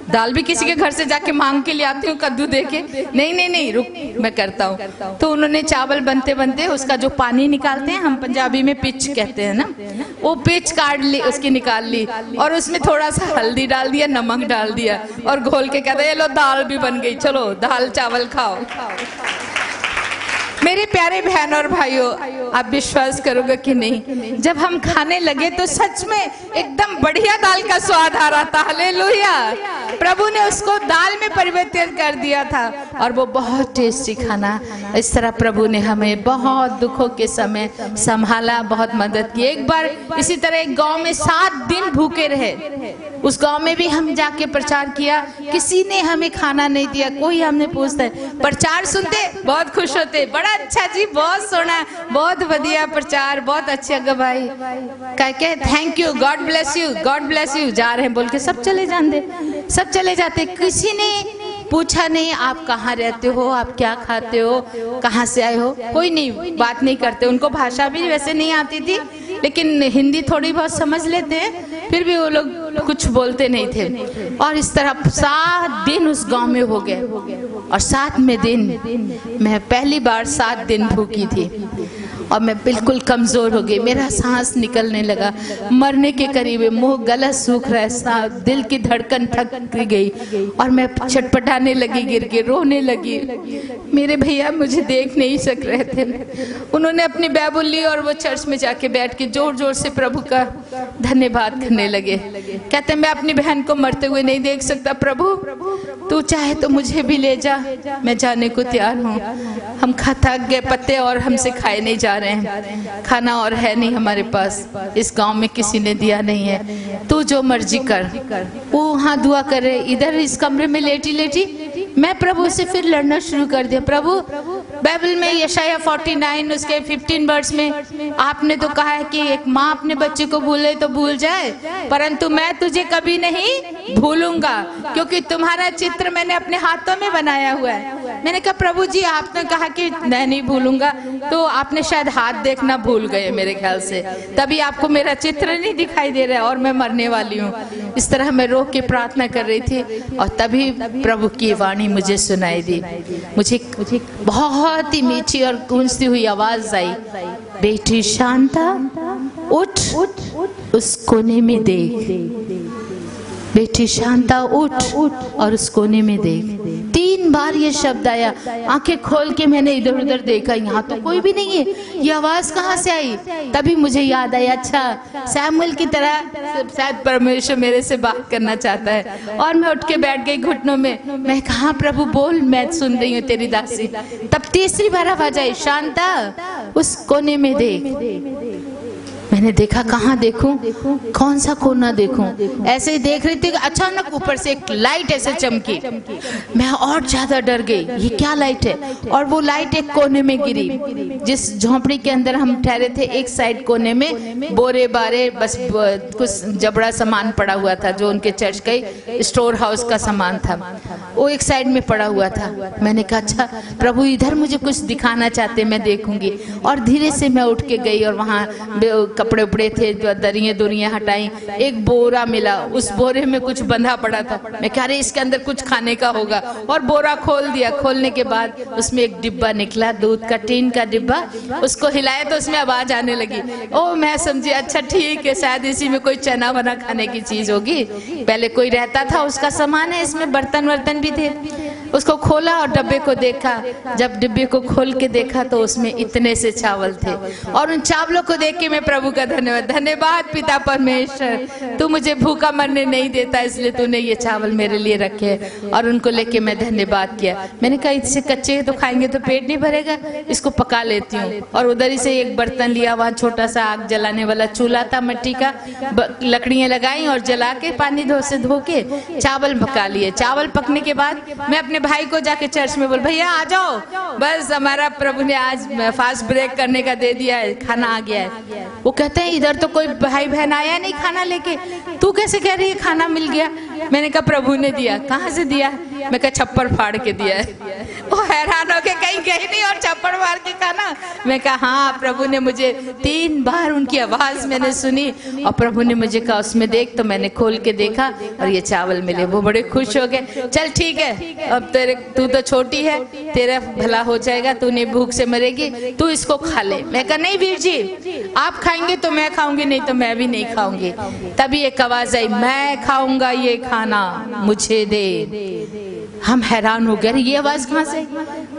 दाल भी किसी के घर से जाके मांग के ले आती हूँ कद्दू दे के। नहीं रुक मैं करता हूँ। तो उन्होंने चावल बनते बनते उसका जो पानी निकालते हैं, हम पंजाबी में पिच कहते हैं ना, वो पिच काट ली, उसकी निकाल ली और उसमें थोड़ा सा हल्दी डाल दिया, नमक डाल दिया और घोल के कहते ये लो दाल भी बन गई, चलो दाल चावल खाओ। मेरे प्यारे बहन और भाइयों, आप विश्वास करोगे कि नहीं, जब हम खाने लगे तो सच में एकदम बढ़िया दाल का स्वाद आ रहा था। हालेलुया। प्रभु ने उसको दाल में परिवर्तित कर दिया था और वो बहुत टेस्टी खाना। इस तरह प्रभु ने हमें बहुत दुखों के समय संभाला, बहुत मदद की। एक बार इसी तरह एक गांव में 7 दिन भूखे रहे। उस गांव में भी हम जाके प्रचार किया, किसी ने हमें खाना नहीं दिया। कोई हमने पूछता है, प्रचार सुनते बहुत खुश होते, बड़ा अच्छा जी, बहुत सोना, बहुत बढ़िया प्रचार, बहुत अच्छे गवाही, कह के thank you, God bless you, God bless you, जा रहे हैं बोल के सब चले जाते, सब चले जाते। किसी ने पूछा नहीं आप कहाँ रहते हो, आप क्या खाते हो, कहाँ से आए हो, कोई नहीं, बात नहीं करते। उनको भाषा भी वैसे नहीं आती थी, लेकिन हिंदी थोड़ी बहुत समझ लेते हैं, फिर भी वो लोग कुछ बोलते नहीं थे। और इस तरह 7 दिन उस गांव में हो गए और 7वें दिन मैं पहली बार 7 दिन भूखी थी और मैं बिल्कुल कमज़ोर हो गई, मेरा सांस निकलने लगा, मरने के करीब, मुंह गला सूख रहा है, दिल की धड़कन थक गई और मैं छटपटाने लगी, गिर के रोने लगी। मेरे भैया मुझे देख नहीं सक रहे थे, उन्होंने अपनी बाइबल ली और वो चर्च में जाके बैठ के जोर जोर से प्रभु का धन्यवाद करने लगे। कहते मैं अपनी बहन को मरते हुए नहीं देख सकता, प्रभु तू चाहे तो मुझे भी ले जा, मैं जाने को तैयार हूँ। हम थक गए, पत्ते और हमसे खाए नहीं जा रहे हैं, खाना और है नहीं हमारे पास, इस गांव में किसी ने दिया नहीं है, तू जो मर्जी कर। वो वहाँ दुआ करे, इधर इस कमरे में लेटी लेटी मैं प्रभु से फिर लड़ना शुरू कर दिया। प्रभु, बाइबल में यशाया 49 उसके 15 वर्ष में आपने तो कहा है कि एक माँ अपने बच्चे को भूले तो भूल जाए, परंतु मैं तुझे कभी नहीं भूलूंगा, क्योंकि तुम्हारा चित्र मैंने अपने हाथों में बनाया हुआ है। मैंने कहा प्रभु जी, आपने कहा कि मैं नहीं भूलूंगा, तो आपने शायद हाथ देखना भूल गए मेरे ख्याल से, तभी आपको मेरा चित्र नहीं दिखाई दे रहा है और मैं मरने वाली हूँ। इस तरह मैं रो के प्रार्थना कर रही थी और तभी प्रभु की वाणी मुझे सुनाई दी। मुझे बहुत ही मीठी और गूंजती हुई आवाज आई, बेटी शांता उठ, उस कोने में देख। बेटी शांता उठ और उस कोने में देख। 3 बार ये शब्द आया। आंखें खोल के मैंने इधर उधर देखा, यहाँ तो कोई भी नहीं है, ये आवाज कहाँ से आई? तभी मुझे याद आया, अच्छा सैमुएल की तरह शायद परमेश्वर मेरे से बात करना चाहता है। और मैं उठ के बैठ गई घुटनों में। मैं कहा प्रभु बोल, मैं सुन रही हूँ तेरी दासी। तब तीसरी बार आवाज आई, शांता उस कोने में देख। मैंने देखा, कहाँ देखूं, कौन सा कोना देखूं? ऐसे ही देख रही थी, अचानक ऊपर से एक लाइट ऐसे चमकी। मैं और ज्यादा डर गई, ये क्या लाइट है? और वो लाइट एक कोने में गिरी। जिस झोंपड़ी के अंदर हम ठहरे थे, एक साइड कोने में बोरे बारे बस कुछ जबड़ा सामान पड़ा हुआ था, जो उनके चर्च के स्टोर हाउस का सामान था, वो एक साइड में पड़ा हुआ था। मैंने कहा अच्छा प्रभु, इधर मुझे कुछ दिखाना चाहते, मैं देखूंगी। और धीरे से मैं उठ के गई और वहाँ कपड़े उपड़े थे, दरियां दुरियां हटाई, एक बोरा मिला, उस बोरे में कुछ बंधा पड़ा था। मैं कह रही इसके अंदर कुछ खाने का होगा, और बोरा खोल दिया। खोलने के बाद उसमें एक डिब्बा निकला, दूध का टीन का डिब्बा। उसको हिलाया तो उसमें आवाज आने लगी। ओ मैं समझी, अच्छा ठीक है, शायद इसी में कोई चना वना खाने की चीज होगी, पहले कोई रहता था उसका सामान है, इसमें बर्तन वर्तन भी थे। उसको खोला और डब्बे को देखा। जब डिब्बे को खोल के देखा तो उसमें इतने से चावल थे, और उन चावलों को देख के मैं प्रभु का धन्यवाद पिता परमेश्वर, तू मुझे भूखा मरने नहीं देता, इसलिए तूने ये चावल मेरे लिए रखे। और उनको लेके मैं धन्यवाद किया। मैंने कहा इससे कच्चे तो खाएंगे तो पेट नहीं भरेगा, इसको पका लेती हूँ। और उधर ही से एक बर्तन लिया, वहाँ छोटा सा आग जलाने वाला चूल्हा था मिट्टी का, लकड़ियाँ लगाई और जला के पानी से धो के चावल पका लिए। चावल पकने के बाद मैं अपने भाई को जाके चर्च में बोल, भैया आ जाओ, बस हमारा प्रभु ने आज फास्ट ब्रेक करने का दे दिया है, खाना आ गया है। वो कहते हैं इधर तो कोई भाई बहन आया नहीं खाना लेके, तू कैसे कह रही है खाना मिल गया? मैंने कहा प्रभु ने दिया। कहाँ से दिया? मैं कहा छप्पर फाड़ के दिया है। वो हैरान हो के कहीं गई नहीं और छप्पर फाड़ के खाना? मैं कहा हाँ, प्रभु ने मुझे 3 बार उनकी आवाज मैंने सुनी और प्रभु ने मुझे कहा उसमें देख, तो मैंने खोल के देखा और ये चावल मिले। वो बड़े खुश हो गए। चल ठीक है, अब तू तो छोटी है, तेरा भला हो जाएगा, तू नहीं भूख से मरेगी, तू इसको खा ले। मैं कहा नहीं वीर जी, आप खाएंगे तो मैं खाऊंगी, नहीं तो मैं भी नहीं खाऊंगी। तभी एक आवाज आई, मैं खाऊंगा ये खाना, मुझे दे। हम हैरान हो गए, ये आवाज कहाँ से?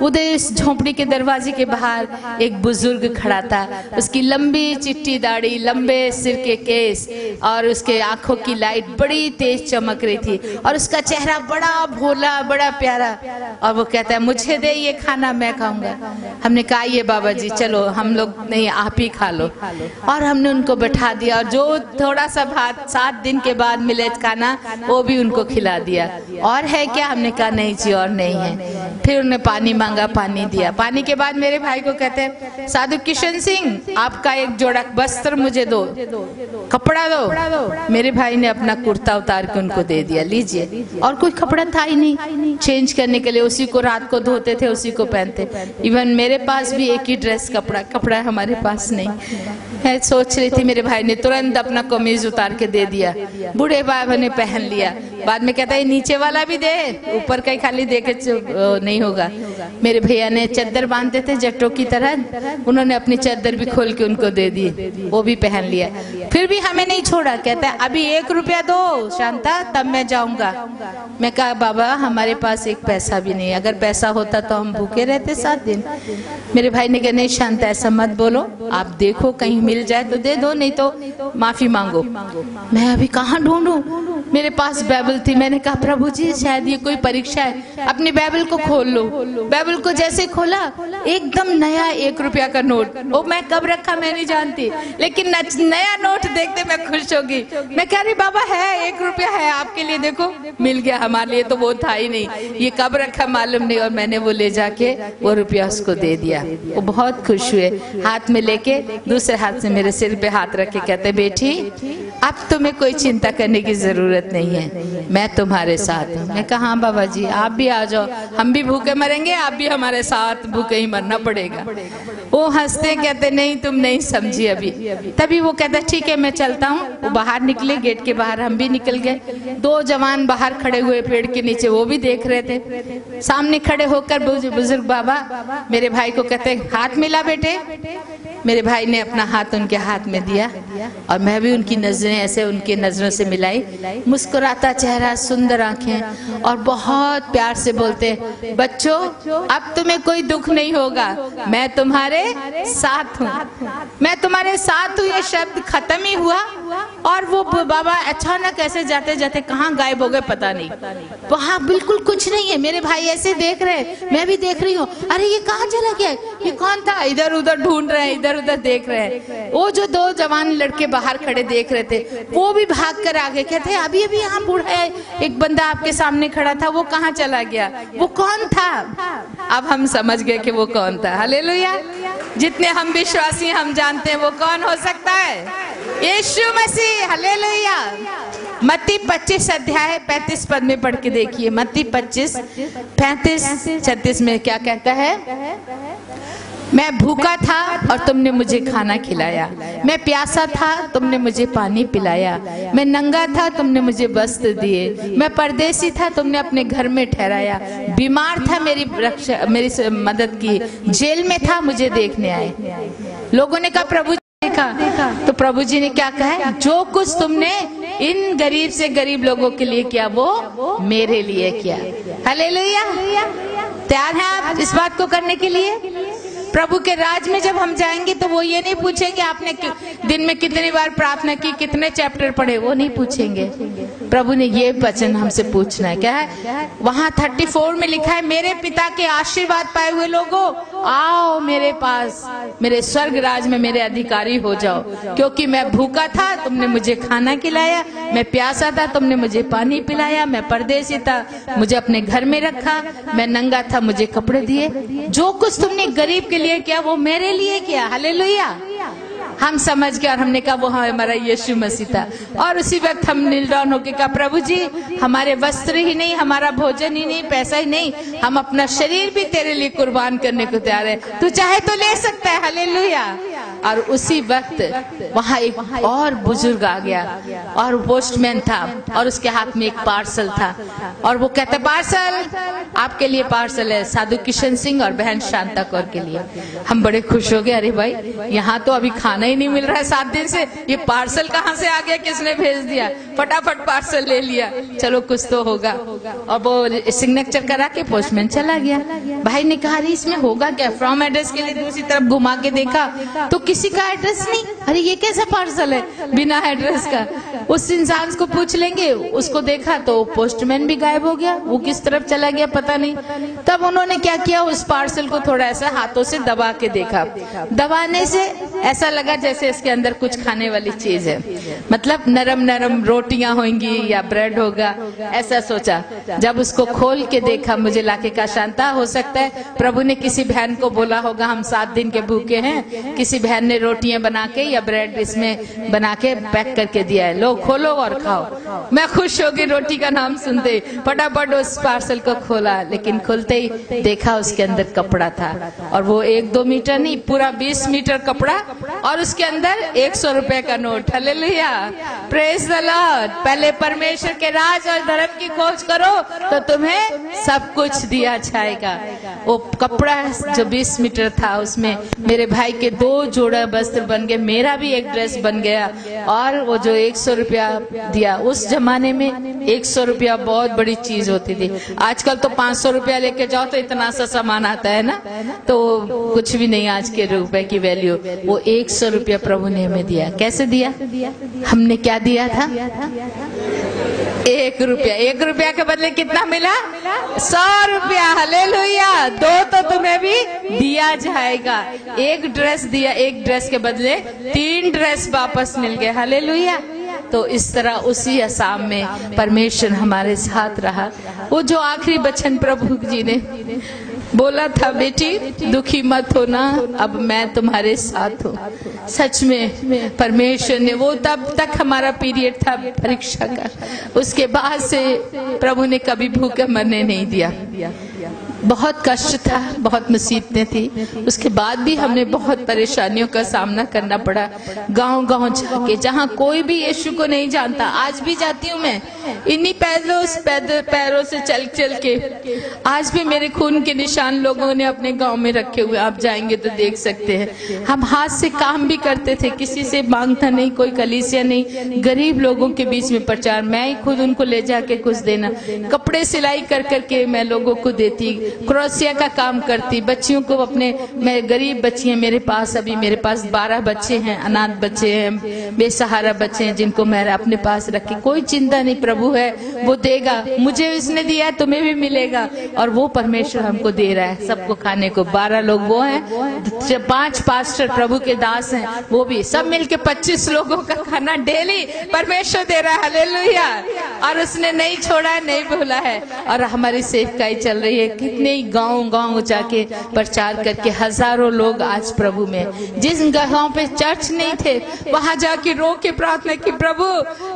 उधर इस झोंपड़ी के दरवाजे के बाहर एक बुजुर्ग खड़ा था। उसकी लंबी चिट्टी दाढ़ी, लंबे सिर के केस और उसके आंखों की लाइट बड़ी तेज चमक रही थी और उसका चेहरा बड़ा भोला, बड़ा प्यारा। और वो कहता है मुझे दे ये खाना, मैं खाऊंगा। हमने कहा ये बाबा जी चलो, हम लोग नहीं, आप ही खा लो। और हमने उनको बैठा दिया और जो थोड़ा सा भात 7 दिन के बाद मिले खाना, वो भी उनको खिला दिया। और है क्या? हमने कहा नहीं जी और नहीं है। फिर उन्होंने पानी मांगा, पानी दिया। पानी के बाद मेरे भाई को कहते हैं साधु किशन सिंह, आपका एक जोड़ा वस्त्र मुझे दो, कपड़ा दो। मेरे भाई ने अपना कुर्ता उतार के उनको दे दिया, लीजिए। और कोई कपड़ा था ही नहीं चेंज करने के लिए, उसी को रात को धोते थे, उसी को पहनते। इवन मेरे पास भी एक ही ड्रेस कपड़ा हमारे पास नहीं। मैं सोच रही थी, मेरे भाई ने तुरंत अपना कमीज उतार के दे दिया। बूढ़े बाबा ने पहन लिया। बाद में कहता है नीचे वाला भी दे, ऊपर का ही खाली दे के नहीं होगा। मेरे भैया ने चद्दर बांधते थे जट्टों की तरह, उन्होंने अपनी चद्दर भी खोल के उनको दे दी, वो भी पहन लिया। फिर भी हमें नहीं छोड़ा। कहता है अभी 1 रुपया दो शांता, तब मैं जाऊंगा। मैं कहा बाबा हमारे पास 1 पैसा भी नहीं, अगर पैसा होता तो हम भूखे रहते 7 दिन। मेरे भाई ने कहा नहीं शांता ऐसा मत बोलो, आप देखो कहीं मिल जाए तो दे दो, नहीं तो माफी मांगो। मैं अभी कहाँ ढूंढूं? मेरे पास बाइबल थी। मैंने कहा प्रभु जी शायद ये कोई परीक्षा है, अपनी बाइबल को खोल लो। बाइबल को जैसे खोला एकदम नया 1 रुपया का नोट। वो मैं कब रखा मैं नहीं जानती, लेकिन नया नोट देखते मैं खुश होगी। मैं कह रही बाबा है 1 रुपया है आपके लिए, देखो मिल गया। हमारे लिए तो वो था ही नहीं, ये कब रखा मालूम नहीं। और मैंने वो ले जाके वो रुपया उसको दे दिया। वो बहुत खुश हुए, हाथ में लेके दूसरे हाथ से मेरे सिर पे हाथ रख के कहते बेटी अब तुम्हें कोई चिंता करने की जरूरत नहीं है, मैं तुम्हारे साथ हूँ। मैं कहा हाँ बाबा जी आप भी आ जाओ, हम भी भूखे मरेंगे, आप भी हमारे साथ भूखे ही मरना पड़ेगा। वो हंसते कहते नहीं तुम नहीं समझी अभी। तभी वो कहता ठीक है मैं चलता हूँ। वो बाहर निकले, गेट के बाहर हम भी निकल गए। 2 जवान बाहर खड़े हुए पेड़ के नीचे, वो भी देख रहे थे। सामने खड़े होकर बुजुर्ग बाबा मेरे भाई को कहते हाथ मिला बेटे। मेरे भाई ने अपना हाथ उनके हाथ में दिया और मैं भी उनकी नजरें ऐसे उनकी नजरों से मिलाई। मुस्कुराता चेहरा, सुंदर आंखें, और बहुत प्यार से बोलते बच्चों अब तुम्हें कोई दुख नहीं होगा, मैं तुम्हारे साथ हूँ, मैं तुम्हारे साथ हूँ। ये शब्द खत्म ही हुआ और वो बाबा अचानक ऐसे जाते जाते कहाँ गायब हो गए पता नहीं। वहाँ बिल्कुल कुछ नहीं है। मेरे भाई ऐसे देख रहे, मैं भी देख रही हूँ, अरे ये कहाँ चला गया, ये कौन था। इधर उधर ढूंढ रहे हैं, इधर उधर देख रहे हैं। वो जो 2 जवान लड़के बाहर खड़े देख रहे थे वो भी भाग कर आगे कहते अभी अभी यहाँ बूढ़ा है एक बंदा आपके सामने खड़ा था, वो कहाँ चला गया, वो कौन था। अब हम समझ गए कि वो कौन था। हालेलुया। जितने हम विश्वासी हम जानते हैं वो कौन हो सकता है, यीशु मसीह। हालेलुया। मत्ती 25 अध्याय 35 पद में पढ़ के देखिए। मत्ती 25 35 36 में क्या कहता है, मैं भूखा था और तुमने मुझे खाना खिलाया, मैं प्यासा था तुमने मुझे पानी पिलाया, मैं नंगा था तुमने मुझे वस्त्र दिए, मैं परदेसी था तुमने अपने घर में ठहराया, बीमार था मेरी मदद की, जेल में था मुझे देखने आए। लोगों ने कहा प्रभु देखा, तो प्रभु जी ने क्या कहा, जो कुछ तुमने इन गरीब से गरीब लोगों के लिए किया वो मेरे लिए किया। हालेलुया। तैयार हैं आप इस बात को करने के लिए? प्रभु के राज में जब हम जाएंगे तो वो ये नहीं पूछेंगे आपने दिन में कितनी बार प्रार्थना की, कितने चैप्टर पढ़े, वो नहीं पूछेंगे। प्रभु ने ये वचन हमसे पूछना है। क्या है वहाँ 34 में लिखा है, मेरे पिता के आशीर्वाद पाए हुए लोगों आओ मेरे पास, मेरे स्वर्ग राज में मेरे अधिकारी हो जाओ, क्योंकि मैं भूखा था तुमने मुझे खाना खिलाया, मैं प्यासा था तुमने मुझे पानी पिलाया, मैं परदेसी था मुझे अपने घर में रखा, मैं नंगा था मुझे कपड़े दिए। जो कुछ तुमने गरीब के लिए किया वो मेरे लिए किया। हालेलुया। हम समझ गए और हमने कहा वो हमारा यीशु मसीह था। और उसी वक्त हम नील डाउन होके कहा प्रभु जी हमारे वस्त्र ही नहीं, हमारा भोजन ही नहीं, पैसा ही नहीं, हम अपना शरीर भी तेरे लिए कुर्बान करने को तैयार है, तू चाहे तो ले सकता है। हालेलुया। और उसी वक्त वहाँ एक और बुजुर्ग आ गया और पोस्टमैन था और उसके हाथ में एक पार्सल था और वो कहते पार्सल आपके लिए पार्सल है, साधु किशन सिंह और बहन शांता कौर के लिए। हम बड़े खुश हो गए, अरे भाई यहाँ तो अभी खाना ही नहीं मिल रहा है 7 दिन से, ये पार्सल कहाँ से आ गया, किसने भेज दिया। फटाफट पार्सल ले लिया, चलो कुछ तो होगा। और वो सिग्नेचर करा के पोस्टमैन चला गया। भाई ने कहा अरे इसमें होगा क्या, फ्रॉम एड्रेस के लिए दूसरी तरफ घुमा के देखा तो किसी का एड्रेस नहीं। अरे ये कैसा पार्सल है बिना एड्रेस का। उस इंसान को पूछ लेंगे, उसको देखा तो पोस्टमैन भी गायब हो गया, वो किस तरफ चला गया पता नहीं। तब उन्होंने क्या किया, उस पार्सल को थोड़ा ऐसा हाथों से दबा के देखा, दबाने से ऐसा लगा जैसे इसके अंदर कुछ खाने वाली चीज है, मतलब नरम नरम रोटियां होंगी या ब्रेड होगा, ऐसा सोचा। जब उसको खोल के देखा, मुझे लाके कहा शांता हो सकता है प्रभु ने किसी बहन को बोला होगा हम 7 दिन के भूखे हैं, किसी बहन ने रोटियां बना के या ब्रेड इसमें बना के पैक करके दिया है, लो खोलो और खाओ। मैं खुश हो गई रोटी का नाम सुनते, फटाफट उस पार्सल को खोला, लेकिन खोलते ही देखा उसके अंदर कपड़ा था और वो 1-2 मीटर नहीं, पूरा 20 मीटर कपड़ा और उसके अंदर 100 रुपए का note. Hallelujah, praise the Lord. पहले परमेश्वर के राज और धर्म की खोज करो तो तुम्हें सब कुछ दिया जाएगा। वो कपड़ा जो 20 मीटर था उसमें मेरे भाई के 2 जोड़ा वस्त्र बन गए, मेरा भी एक ड्रेस बन गया और वो जो 100 रुपया दिया, उस जमाने में 100 रुपया बहुत बड़ी चीज होती थी। आजकल तो 500 रुपया लेके जाओ तो इतना सा सामान आता है ना, तो कुछ भी नहीं आज के रुपए की वैल्यू। वो 100 रुपया प्रभु ने हमें दिया। कैसे दिया? हमने क्या दिया था? 1 रुपया के बदले कितना मिला? 100 रुपया। हालेलुया। 2 तो तुम्हें भी दिया जाएगा। 1 ड्रेस दिया, 1 ड्रेस के बदले 3 ड्रेस वापस मिल गए। हालेलुया। तो इस तरह उसी असाम में परमेश्वर हमारे साथ रहा। वो जो आखिरी वचन प्रभु जी ने बोला था, बेटी दुखी मत होना, अब मैं तुम्हारे साथ हूँ। सच में परमेश्वर ने, वो तब तक हमारा पीरियड था परीक्षा का, उसके बाद से प्रभु ने कभी भूखे मरने नहीं दिया। बहुत कष्ट था, बहुत मुसीबतें थी, उसके बाद भी हमने बहुत परेशानियों का सामना करना पड़ा। गांव-गांव जाके, जहाँ कोई भी यीशु को नहीं जानता, आज भी जाती हूँ मैं इन्हीं पैरों से चल चल के। आज भी मेरे खून के निशान लोगों ने अपने गांव में रखे हुए, आप जाएंगे तो देख सकते हैं। हम हाथ से काम भी करते थे, किसी से मांगता नहीं, कोई कलीसिया नहीं, गरीब लोगों के बीच में प्रचार, मैं ही खुद उनको ले जाके कुछ देना, कपड़े सिलाई कर करके मैं लोगों को देती, क्रोशिया का काम करती, बच्चियों को अपने, मैं गरीब बच्ची हैं मेरे पास, अभी मेरे पास 12 बच्चे हैं, अनाथ बच्चे हैं, बेसहारा बच्चे हैं, जिनको मैं अपने पास रखी। कोई चिंता नहीं, प्रभु है वो देगा, मुझे इसने दिया तुम्हें भी मिलेगा, और वो परमेश्वर हमको दे रहा है सबको खाने को। 12 लोग वो हैं, 5 पास्टर प्रभु के दास हैं, वो भी सब मिलके 25 लोगों का खाना डेली परमेश्वर दे रहा है। हालेलुया। और उसने नहीं छोड़ा है, नहीं भूला है, और हमारी सेवकाई चल रही है। कितने गांव-गांव जाके प्रचार करके हजारों लोग आज प्रभु में, जिस गांव पे चर्च नहीं थे वहां जाके रो के प्रार्थना की, प्रभु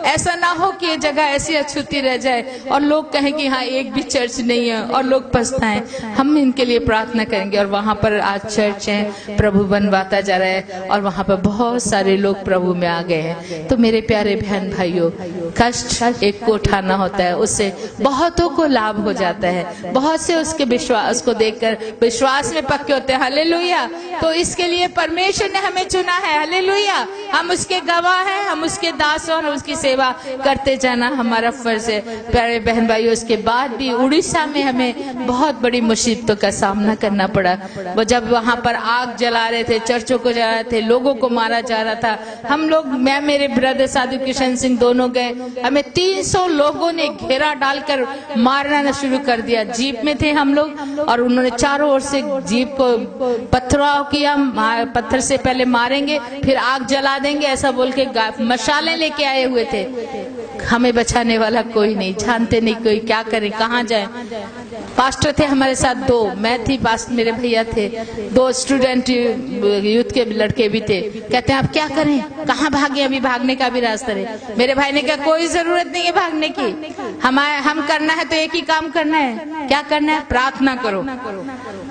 ऐसा ना हो कि ये जगह ऐसी अछूती रह जाए और लोग कहें कि हाँ एक भी चर्च नहीं है और लोग पछताएं। हम इनके लिए प्रार्थना करेंगे। और वहां पर आज चर्च है, प्रभु बनवाता जा रहा है, और वहां पर बहुत सारे लोग प्रभु में आ गए हैं। तो मेरे प्यारे बहन भाइयों, कष्ट एक को उठाना होता है, उससे बहुतों को लाभ हो जाता है। बहुत से उसके विश्वास को देखकर विश्वास में पक्के होते हैं। हालेलुया। तो इसके लिए परमेश्वर ने हमें चुना है। हालेलुया। हम उसके गवाह हैं, हम उसके दास और उसकी सेवा करते जाना हमारा फर्ज है। प्यारे बहन भाइयों, उसके बाद भी उड़ीसा में हमें बहुत बड़ी मुसीबतों का सामना करना पड़ा। वो जब वहां पर आग जला रहे थे, चर्चों को जला रहे थे, लोगों को मारा जा रहा था, हम लोग, मैं मेरे ब्रदर साधु किशन सिंह दोनों गए, हमें 300 लोगों ने घेरा डालकर मारना शुरू कर दिया। जीप में थे हम लोग, और उन्होंने चारों ओर से जीप को पथराव किया, पत्थर से पहले मारेंगे फिर आग जला देंगे, ऐसा बोल के मशाले लेके आए हुए थे। हमें बचाने वाला कोई नहीं, जानते नहीं कोई क्या करे, कहाँ जाए। पास्टर थे हमारे साथ 2, मैं थी, पास मेरे भैया थे, 2 स्टूडेंट यूथ के लड़के भी थे। कहते हैं आप क्या करें, कहाँ भागे, अभी भागने का भी रास्ता है। मेरे भाई ने कहा कोई जरूरत नहीं है भागने की, हम करना है तो एक ही काम करना है। क्या करना है? प्रार्थना करो।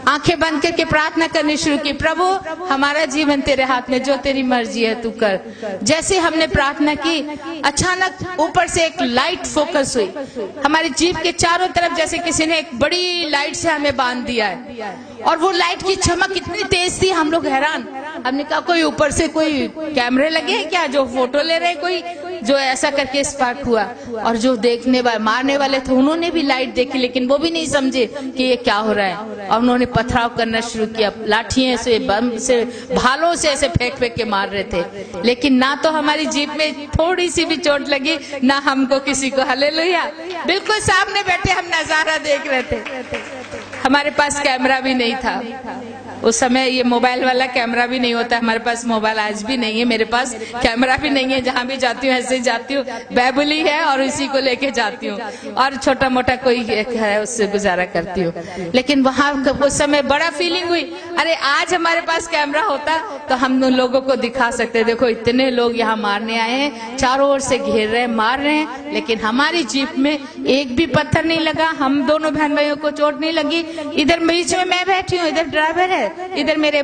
आंखें बंद करके प्रार्थना करनी शुरू की, प्रभु हमारा जीवन तेरे हाथ में, जो तेरी मर्जी है तू कर। जैसे हमने प्रार्थना की, अचानक ऊपर से एक लाइट फोकस हुई हमारी जीप के चारों तरफ, जैसे किसी ने एक बड़ी लाइट से हमें बांध दिया है। और वो लाइट की चमक इतनी तेज थी, हम लोग हैरान। हमने कहा कोई ऊपर से कोई कैमरे लगे हैं क्या, जो फोटो ले रहे, कोई जो ऐसा करके स्पार्क हुआ। और जो देखने वाले, मारने वाले थे, उन्होंने भी लाइट देखी, लेकिन वो भी नहीं समझे कि ये क्या हो रहा है। और उन्होंने पथराव करना शुरू किया, लाठियों से, बम से, भालों से ऐसे फेंक फेंक के मार रहे थे। लेकिन ना तो हमारी जीप में थोड़ी सी भी चोट लगी, ना हमको किसी को। हालेलुया। बिल्कुल सामने बैठे हम नजारा देख रहे थे। हमारे पास कैमरा भी नहीं था उस समय, ये मोबाइल वाला कैमरा भी नहीं होता। हमारे पास मोबाइल आज भी नहीं है, मेरे पास कैमरा भी नहीं है। जहाँ भी जाती हूँ ऐसे ही जाती हूँ, बैबुली है और इसी को लेके जाती हूँ, और छोटा मोटा कोई है उससे गुजारा करती हूँ। लेकिन वहाँ उस समय बड़ा फीलिंग हुई, अरे आज हमारे पास कैमरा होता तो हम लोगों को दिखा सकते, देखो इतने लोग यहाँ मारने आए हैं, चारों ओर से घेर रहे हैं, मार रहे हैं, लेकिन हमारी जीप में एक भी पत्थर नहीं लगा, हम दोनों बहन भाइयों को चोट नहीं लगी। इधर बीच में मैं बैठी हूँ, इधर ड्राइवर है, इधर मेरे